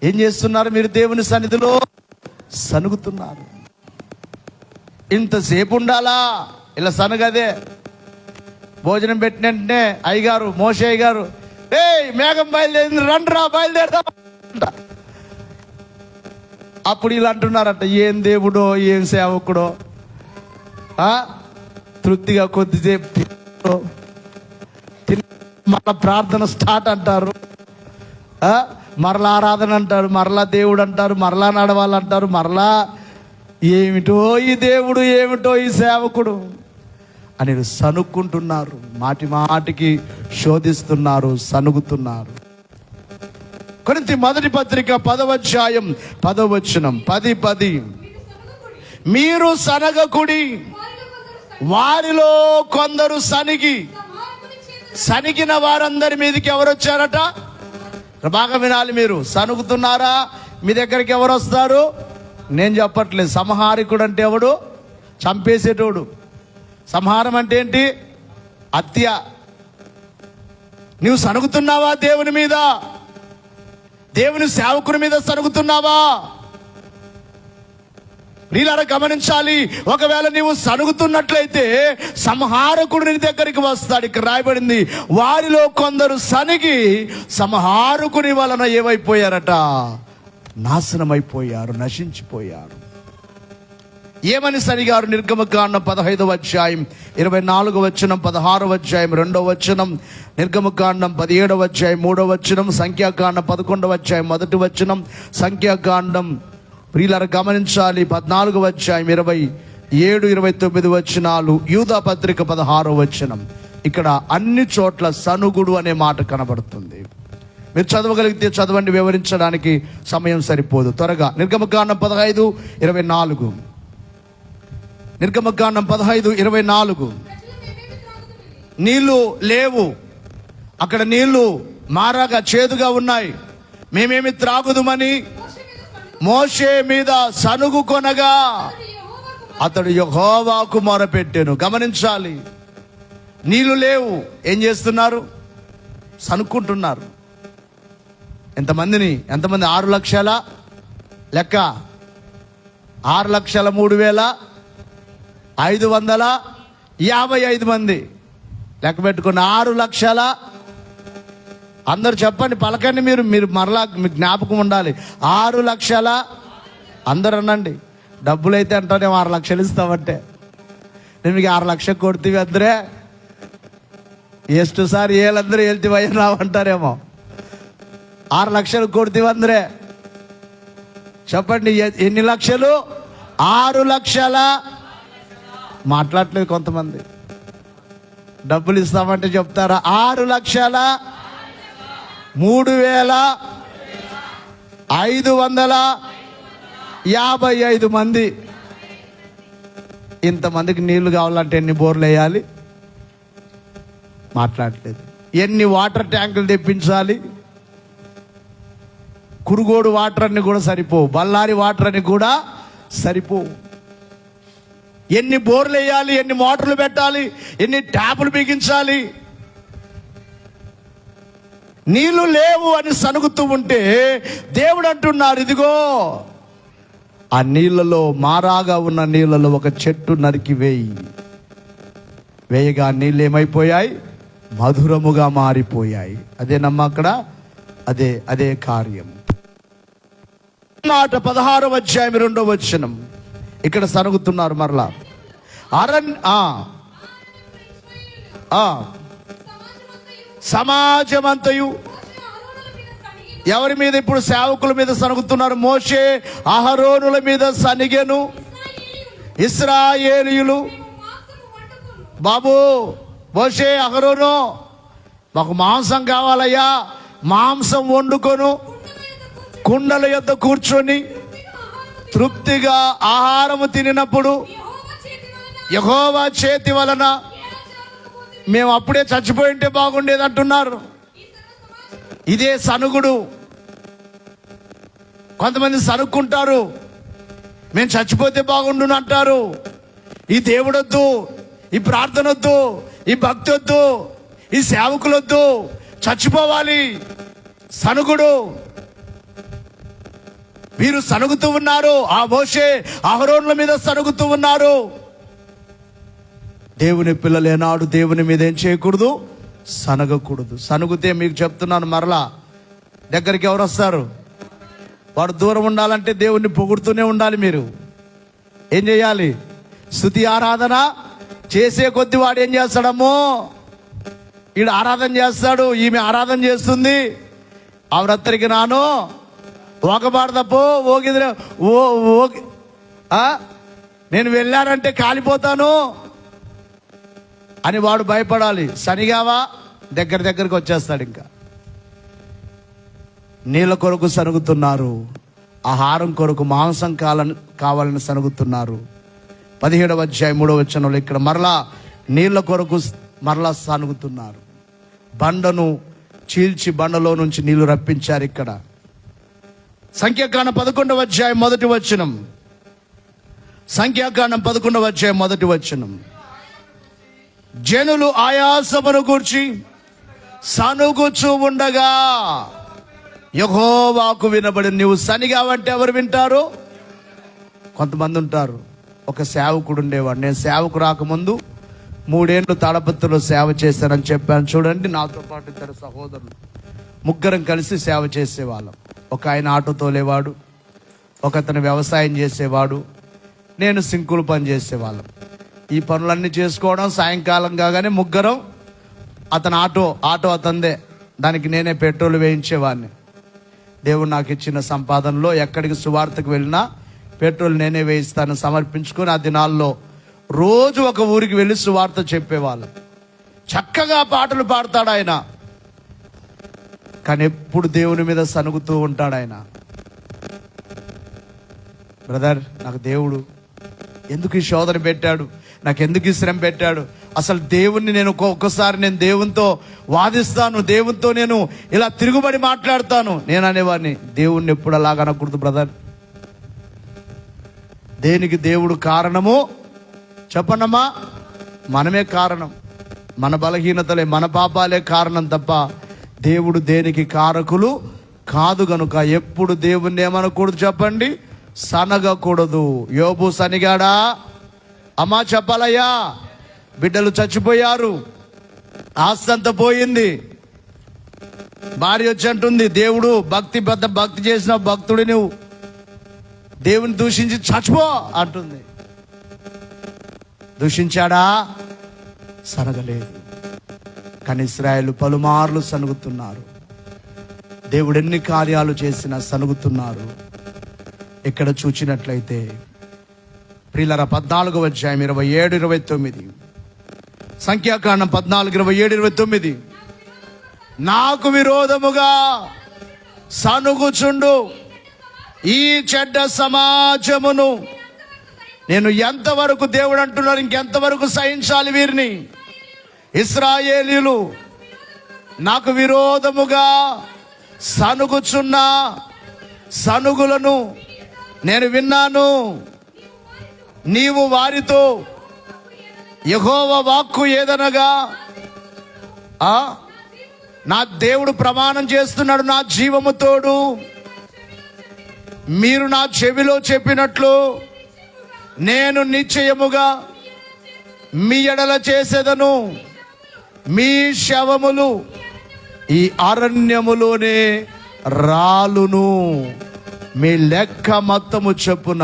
ఏం చేస్తున్నారు మీరు? దేవుని సన్నిధిలో సనుగుతున్నారు. ఇంతసేపు ఉండాలా ఇలా సనుగదే. భోజనం పెట్టిన వెంటనే అయ్యగారు, మోషే అయ్యగారు, మేఘం బయలుదేరింది, రండ్రా బయలుదేరదాం. అప్పుడు ఇలా అంటున్నారట, ఏం దేవుడో ఏం సేవకుడో, తృప్తిగా కొద్దిసేపు మరలా ప్రార్థన స్టార్ట్ అంటారు, మరలా ఆరాధన అంటారు, మరలా దేవుడు అంటారు, మరలా నడవాలంటారు, మరలా ఏమిటో ఈ దేవుడు, ఏమిటో ఈ సేవకుడు అని సనుక్కుంటున్నారు. మాటి మాటికి శోధిస్తున్నారు, సనుగుతున్నారు. కొరింథీ మొదటి పత్రిక 10వ అధ్యాయం 10వ వచనం, 10:10 మీరు సనగకుడి, వారిలో కొందరు సనిగిన వారందరి మీదకి ఎవరు వచ్చారట? బాగా వినాలి మీరు. సనుగుతున్నారా? మీ దగ్గరికి ఎవరు వస్తారు? నేను చెప్పట్లేదు. సంహారికుడు అంటే ఎవడు? చంపేసేటోడు. సంహారం అంటే ఏంటి? హత్య. నీవు సనుగుతున్నావా దేవుని మీద? దేవుని సేవకుని మీద సనుగుతున్నావా? నీలారా గమనించాలి. ఒకవేళ నీవు సనుగుతున్నట్లయితే సంహారకుడు నీ దగ్గరికి వస్తాడు. ఇక్కడ రాయబడింది, వారిలో కొందరు సనిగి సంహారకుని వలన ఏమైపోయారట? నాశనమైపోయారు, నశించిపోయారు. ఏమని సనిగారు? నిర్గమకాండం 15వ అధ్యాయం 24వ వచనం, 16వ అధ్యాయం 2వ వచనం, నిర్గమకాండం 17వ అధ్యాయం 3వ వచనం, సంఖ్యాకాండం 11వ అధ్యాయం 1వ వచనం, సంఖ్యాకాండం ప్రియులారా గమనించాలి 14వ అధ్యాయం 27, 29 వచనాలు, యూదా పత్రిక 16వ వచనం. ఇక్కడ అన్ని చోట్ల సనుగుడు అనే మాట కనబడుతుంది. మీరు చదవగలిగితే చదవండి, వివరించడానికి సమయం సరిపోదు. త్వరగా నిర్గమకాండం 15:24, నిర్గమకాండం 15:24. నీళ్లు లేవు, అక్కడ నీళ్లు మారాగా చేదుగా ఉన్నాయి, మేమేమి త్రాగుదుమని మోషే మీద సనుగు కొనగా అతడు యెహోవాకు మొరపెట్టెను. గమనించాలి, నీళ్లు లేవు, ఏం చేస్తున్నారు? సనుక్కుంటున్నారు. ఎంతమంది? 6 లక్షల లెక్క, 6,03,555 మంది లెక్క పెట్టుకున్న 6 లక్షల. అందరు చెప్పండి, పలకండి. మీరు మరలా మీకు జ్ఞాపకం ఉండాలి. 6 లక్షల. అందరు అనండి. డబ్బులైతే అంటానేమో 6 లక్షలు ఇస్తామంటే, నేను మీకు 6 లక్షలు కొడుతీవి అందరే ಎಷ್ಟು సారి ఏళ్ళందరూ వెళ్తీవయ్యా రావంటారేమో. 6 లక్షలు కొడుతీవి అందరే. చెప్పండి, ఎన్ని లక్షలు? 6 లక్షల. మాట్లాడలేదు కొంతమంది. డబ్బులు ఇస్తామంటే చెప్తారా? 6,03,555 మంది. ఇంతమందికి నీళ్లు కావాలంటే ఎన్ని బోర్లు వేయాలి? మాట్లాడలేదు. ఎన్ని వాటర్ ట్యాంకులు తెప్పించాలి? కురుగోడు వాటర్ అన్ని కూడా సరిపోవు, బళ్ళారి వాటర్ అని కూడా సరిపోవు. ఎన్ని బోర్లు వేయాలి? ఎన్ని మోటార్లు పెట్టాలి? ఎన్ని ట్యాపులు బిగించాలి? నీళ్లు లేవు అని సనుగుతూ ఉంటే దేవుడు అంటున్నారు, ఇదిగో ఆ నీళ్లలో, మారాగా ఉన్న నీళ్లలో ఒక చెట్టు నరికి వేయగా నీళ్ళు ఏమైపోయాయి? మధురముగా మారిపోయాయి. అదేనమ్మా అక్కడ, అదే కార్యం. మాట 16వ అధ్యాయం 2వ వచనం. ఇక్కడ సనుగుతున్నారు మరలా. సమాజమంతయు ఎవరి మీద? ఇప్పుడు సేవకుల మీద సనుగుతున్నారు. మోషే అహరోనుల మీద సనిగెను. ఇశ్రాయేలీయులు, బాబు మోషే అహరోను, మాకు మాంసం కావాలయ్యా, మాంసం వండుకొను, కుండల యొద్ద కూర్చొని తృప్తిగా ఆహారము తినినప్పుడు యెహోవా చేతి వలన మేము అప్పుడే చచ్చిపోయింటే బాగుండేది అంటున్నారు. ఇదే సనుగుడు. కొంతమంది సనుక్కుంటారు, మేము చచ్చిపోతే బాగుండును అంటారు. ఈ దేవుడొద్దు, ఈ ప్రార్థన వద్దు, ఈ భక్తి వద్దు, ఈ సేవకులొద్దు, చచ్చిపోవాలి. సనుగుడు. వీరు సనుగుతూ ఉన్నారు. ఆ మోషే అహరోనుల మీద సనుగుతూ ఉన్నారు. దేవుని పిల్లలు ఏనాడు దేవుని మీద ఏం చేయకూడదు? సనగకూడదు. సనుగుతే మీకు చెప్తున్నాను, మరలా దగ్గరికి ఎవరు వస్తారు? వాడు దూరం ఉండాలంటే దేవుణ్ణి పొగుడుతూనే ఉండాలి. మీరు ఏం చేయాలి? స్తుతి ఆరాధన చేసే కొద్ది వాడు ఏం చేస్తాడమ్మో, ఈడు ఆరాధన చేస్తాడు, ఈమె ఆరాధన చేస్తుంది. అవరత్తరికి నాను ఒకబాడదపో ఓగిదిరే ఓ నేను వెళ్ళానంటే కాలిపోతాను అని వాడు భయపడాలి. సనిగావా దగ్గరికి వచ్చేస్తాడు. ఇంకా నీళ్ళ కొరకు సనుగుతున్నారు, ఆహారం కొరకు మాంసం కావాలని సనుగుతున్నారు. 17వ అధ్యాయం 3వ వచనంలో ఇక్కడ మరలా నీళ్ళ కొరకు మరలా సనుగుతున్నారు. బండను చీల్చి బండలో నుంచి నీళ్లు రప్పించారు. ఇక్కడ సంఖ్యాకాండం 11వ అధ్యాయం 1వ వచనం. సంఖ్యాకాండం 11వ అధ్యాయం 1వ వచనం. జనులు ఆయాసమును గూర్చి సనుగుచూ ఉండగా యెహోవాకు వినబడి. నువ్వు సనిగావంటే ఎవరు వింటారు? కొంతమంది ఉంటారు. ఒక సేవకుడు ఉండేవాడు. నేను సేవకు రాకముందు 3 ఏళ్ళు తాడపత్రిలో సేవ చేశానని చెప్పాను చూడండి. నాతో పాటు ఇద్దరు సహోదరులు, ముగ్గురం కలిసి సేవ చేసేవాళ్ళం. ఒక ఆయన ఆటో తోలేవాడు, ఒక అతను వ్యవసాయం చేసేవాడు, నేను సింకులు పని చేసేవాళ్ళం. ఈ పనులన్నీ చేసుకోవడం సాయంకాలం కాగానే ముగ్గురం, అతను ఆటో అతందే, దానికి నేనే పెట్రోల్ వేయించేవాడిని. దేవుడు నాకు ఇచ్చిన సంపాదనలో ఎక్కడికి సువార్తకు వెళ్ళినా పెట్రోల్ నేనే వేయిస్తాను సమర్పించుకొని ఆ దినాల్లో రోజు ఒక ఊరికి వెళ్ళి సువార్త చెప్పేవాళ్ళం. చక్కగా పాటలు పాడతాడు ఆయన, కానీ ఎప్పుడు దేవుని మీద సనుగుతూ ఉంటాడు ఆయన. బ్రదర్, నాకు దేవుడు ఎందుకు ఈ శోధన పెట్టాడు, నాకు ఎందుకు ఈ శ్రమ పెట్టాడు? అసలు దేవుణ్ణి నేను ఒక్కొక్కసారి నేను దేవునితో వాదిస్తాను, దేవునితో నేను ఇలా తిరుగుబడి మాట్లాడతాను. నేను అనేవాడిని, దేవుణ్ణి ఎప్పుడు అలాగ అనకూడదు బ్రదర్. దేనికి దేవుడు కారణము చెప్పనమ్మా? మనమే కారణం. మన బలహీనతలే, మన పాపాలే కారణం తప్ప దేవుడు దేనికి కారకులు కాదు. గనుక ఎప్పుడు దేవుణ్ణి ఏమనకూడదు చెప్పండి? సనగకూడదు. యోబు సనిగాడా? అమ్మా చెప్పాలయ్యా. బిడ్డలు చచ్చిపోయారు, ఆస్తి అంతా పోయింది. భార్య వచ్చి అంటుంది, దేవుడు పెద్ద భక్తి చేసిన భక్తుడి నువ్వు, దేవుని దూషించి చచ్చిపో అంటుంది. దూషించాడా? సనగలేదు. కానీ ఇశ్రాయేలు పలుమార్లు సనుగుతున్నారు. దేవుడు ఎన్ని కార్యాలు చేసినా సనుగుతున్నారు. ఇక్కడ చూచినట్లయితే ప్రియులారా 14వ అధ్యాయం 27, 29. సంఖ్యాకాండం 14, 27, 29. నాకు విరోధముగా సనుగుచుండు ఈ చెడ్డ సమాజమును నేను ఎంతవరకు, దేవుడు అంటున్నారు, ఇంకెంతవరకు సహించాలి వీరిని? ఇశ్రాయేలీయులు నాకు విరోధముగా సనుగుచున్న సనుగులను నేను విన్నాను. నీవు వారితో యెహోవా వాక్కు ఏదనగా, నా దేవుడు ప్రమాణం చేస్తున్నాడు నా జీవము తోడు, మీరు నా చెవిలో చెప్పినట్లు నేను నిశ్చయముగా మీ ఎడల చేసేదను. మీ శవములు ఈ అరణ్యములోనే రాలును. మీ లెక్క మొత్తము చొప్పున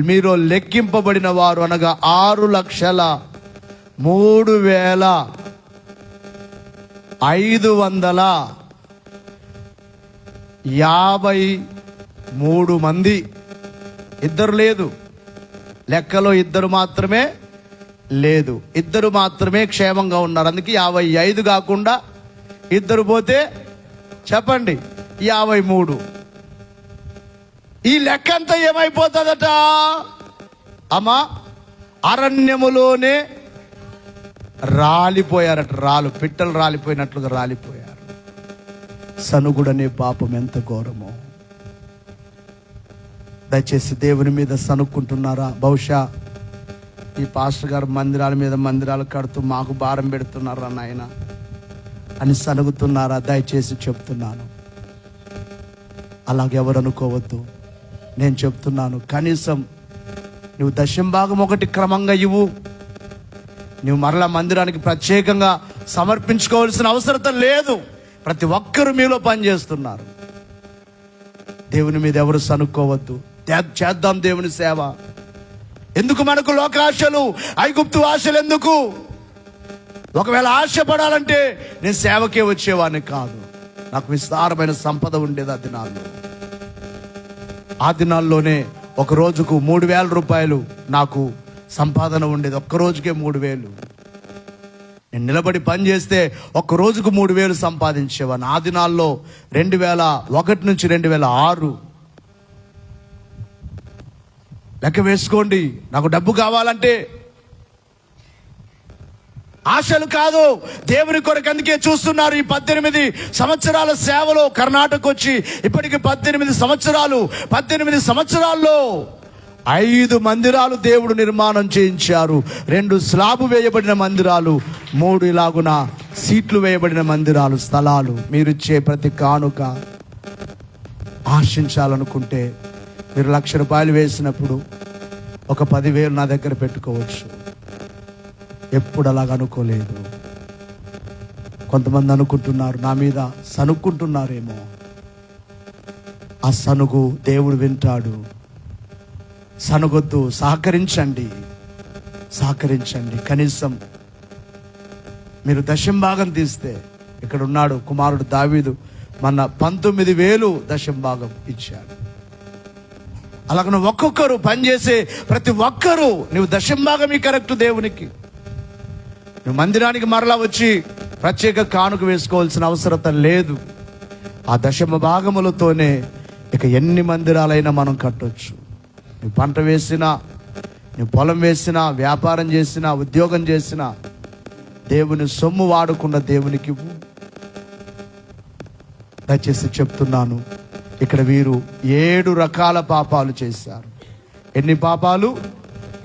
మీరు లెక్కింపబడిన వారు అనగా 6,03,553 మంది. ఇద్దరు లేదు లెక్కలో, ఇద్దరు మాత్రమే లేదు, ఇద్దరు మాత్రమే క్షేమంగా ఉన్నారు. అందుకే 55 కాకుండా ఇద్దరు పోతే చెప్పండి 53. ఈ లెక్క అంతా ఏమైపోతుందట అమ్మా? అరణ్యములోనే రాలిపోయారట. పిట్టలు రాలిపోయినట్లుగా రాలిపోయారు. సనుగుడనే పాపం ఎంత ఘోరమో. దయచేసి దేవుని మీద సనుక్కుంటున్నారా? బహుశా ఈ పాస్టర్ గారు మందిరాల మీద మందిరాలు కడుతూ మాకు భారం పెడుతున్నారా నాయన అని సనుగుతున్నారా? దయచేసి చెప్తున్నాను, అలాగెవరు అనుకోవద్దు. నేను చెప్తున్నాను, కనీసం నువ్వు దశంభాగం ఒకటి క్రమంగా ఇవ్వు. నువ్వు మరలా మందిరానికి ప్రత్యేకంగా సమర్పించుకోవాల్సిన అవసరం లేదు. ప్రతి ఒక్కరూ మీలో పనిచేస్తున్నారు. దేవుని మీద ఎవరు సనుక్కోవద్దు. చేద్దాం దేవుని సేవ. ఎందుకు మనకు లోకాశలు, ఐగుప్తు ఆశలు ఎందుకు? ఒకవేళ ఆశపడాలంటే నేను సేవకే వచ్చేవాడిని కాదు. నాకు విస్తారమైన సంపద ఉండేది ఆ దినాల్లోనే ఒక రోజుకు 3,000 రూపాయలు నాకు సంపాదన ఉండేది. ఒక్క రోజుకే 3,000. నేను నిలబడి పని చేస్తే ఒక్క రోజుకు 3,000 సంపాదించేవాడిని. ఆ దినాల్లో 2001 నుంచి 2006 లెక్క వేసుకోండి. నాకు డబ్బు కావాలంటే ఆశలు కాదు, దేవుని కొరకు. అందుకే చూస్తున్నారు, ఈ 18 సంవత్సరాల సేవలో కర్ణాటక వచ్చి ఇప్పటికి 18 సంవత్సరాల్లో 5 మందిరాలు దేవుడు నిర్మాణం చేయించారు. 2 స్లాబు వేయబడిన మందిరాలు, 3 ఇలాగున సీట్లు వేయబడిన మందిరాలు, స్థలాలు. మీరిచ్చే ప్రతి కానుక ఆశించాలనుకుంటే మీరు 1,00,000 రూపాయలు వేసినప్పుడు ఒక 10,000 నా దగ్గర పెట్టుకోవచ్చు. ఎప్పుడు అలాగ అనుకోలేదు. కొంతమంది అనుకుంటున్నారు, నా మీద సనుక్కుంటున్నారేమో. ఆ సనుగు దేవుడు వింటాడు. సనుగొద్దు, సహకరించండి. కనీసం మీరు దశంభాగం తీస్తే, ఇక్కడ ఉన్నాడు కుమారుడు దావీదు, మన 19,000 దశంభాగం ఇచ్చాడు. అలాగ ఒక్కొక్కరు పనిచేసే ప్రతి ఒక్కరూ నువ్వు దశంభాగం కరెక్ట్ దేవునికి. నువ్వు మందిరానికి మరలా వచ్చి ప్రత్యేక కానుక వేసుకోవాల్సిన అవసరం లేదు. ఆ దశమ భాగములతోనే ఇక ఎన్ని మందిరాలైనా మనం కట్టొచ్చు. నువ్వు పంట వేసినా, నువ్వు పొలం వేసినా, వ్యాపారం చేసినా, ఉద్యోగం చేసినా, దేవుని సొమ్ము వాడుకున్న దేవునికి ఇవ్వు. దయచేసి చెప్తున్నాను, ఇక్కడ వీరు 7 రకాల పాపాలు చేశారు. ఎన్ని పాపాలు?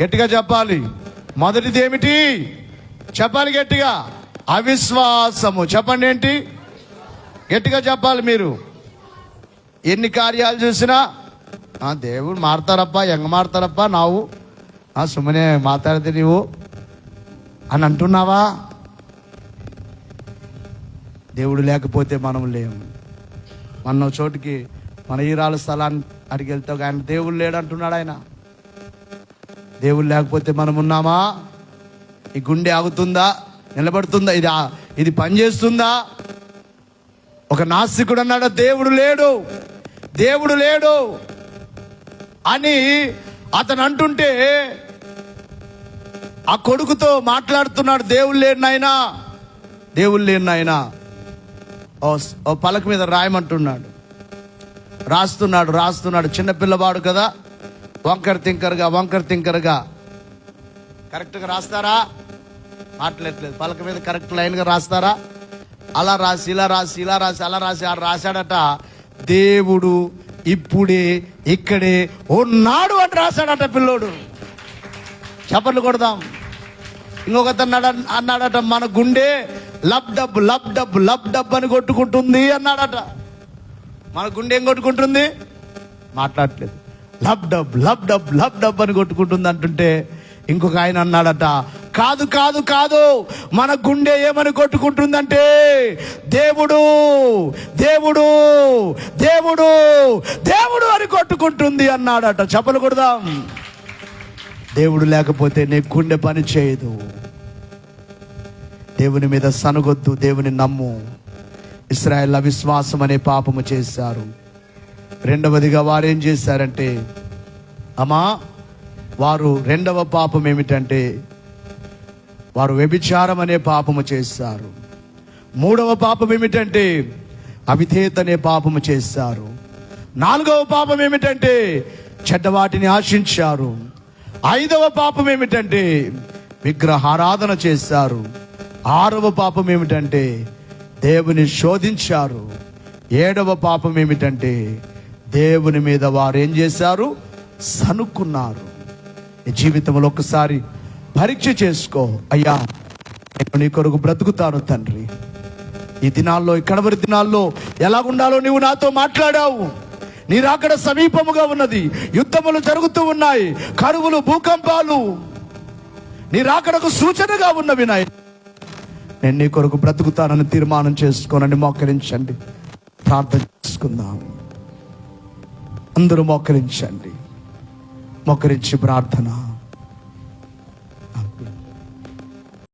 గట్టిగా చెప్పాలి. మొదటిది ఏమిటి? చెప్పాలి గట్టిగా. అవిశ్వాసము. చెప్పండి ఏంటి? గట్టిగా చెప్పాలి మీరు. ఎన్ని కార్యాలు చూసినా దేవుడు మారుతారప్ప, ఎంగ మారుతారప్ప, నావు సుಮ್ಮನೆ మాట్లాడితే నీవు అని అంటున్నావా? దేవుడు లేకపోతే మనం లేము. మన చోటుకి, మన ఈరాల స్థలాన్ని అడిగి వెళ్తావు, ఆయన దేవుడు లేడు అంటున్నాడు. ఆయన దేవుడు లేకపోతే మనం ఉన్నామా? ఈ గుండె ఆగుతుందా? నిలబడుతుందా? ఇది పనిచేస్తుందా? ఒక నాస్తికుడు అన్నాడు, దేవుడు లేడు అని అతను అంటుంటే ఆ కొడుకుతో మాట్లాడుతున్నాడు, దేవుడు లేడు నాయనా. ఓ పలక మీద రాయమంటున్నాడు. రాస్తున్నాడు. చిన్నపిల్లవాడు కదా, వంకర తింకరగా కరెక్ట్గా రాస్తారా? మాట్లాడట్లేదు. పలక మీద కరెక్ట్ లైన్గా రాస్తారా? అలా రాసి ఇలా రాసి ఆడు రాశాడట, దేవుడు ఇప్పుడే ఇక్కడే ఉన్నాడు అని రాశాడట పిల్లోడు. చప్పట్లు కొడదాం. ఇంకొకతను అన్నాడట, మన గుండె లబ్ డబ్ అని కొట్టుకుంటుంది అన్నాడట. మన గుండె ఏం కొట్టుకుంటుంది? మాట్లాడట్లేదు. లబ్ డబ్ అని కొట్టుకుంటుంది అంటుంటే ఇంకొక ఆయన అన్నాడట, కాదు, మన గుండె ఏమని కొట్టుకుంటుందంటే దేవుడు అని కొట్టుకుంటుంది అన్నాడట. చప్పలు కొడదాం. దేవుడు లేకపోతే నీ గుండె పని చేయదు. దేవుని మీద సనుగొద్దు, దేవుని నమ్ము. ఇశ్రాయేలు అవిశ్వాసం అనే పాపము చేశారు. రెండవదిగా వారు ఏం చేశారంటే, వారు రెండవ పాపం ఏమిటంటే వారు వ్యభిచారం అనే పాపము చేశారు. మూడవ పాపం ఏమిటంటే అవిధేయత అనే పాపము చేశారు. నాలుగవ పాపం ఏమిటంటే చెడ్డవాటిని ఆశించారు. ఐదవ పాపం ఏమిటంటే విగ్రహారాధన చేశారు. ఆరవ పాపం ఏమిటంటే దేవుని శోధించారు. ఏడవ పాపం ఏమిటంటే దేవుని మీద వారు ఏం చేశారు? సనుక్కున్నారు. ఈ జీవితంలో ఒకసారి పరీక్ష చేసుకో. అయ్యా, నేను నీ కొరకు బ్రతుకుతాను తండ్రి. ఈ దినాల్లో, ఈ కడవరి దినాల్లో ఎలాగుండాలో నీవు నాతో మాట్లాడావు. నీ రాకడ సమీపముగా ఉన్నది, యుద్ధములు జరుగుతూ ఉన్నాయి, కరువులు, భూకంపాలు నీ రాకడకు సూచనగా ఉన్నవి. నేను నీ కొరకు బ్రతుకుతానని తీర్మానం చేసుకోనని మోకరించండి, ప్రార్థన చేసుకుందాం. అందరూ మోకరించండి, మోకరించి ప్రార్థన.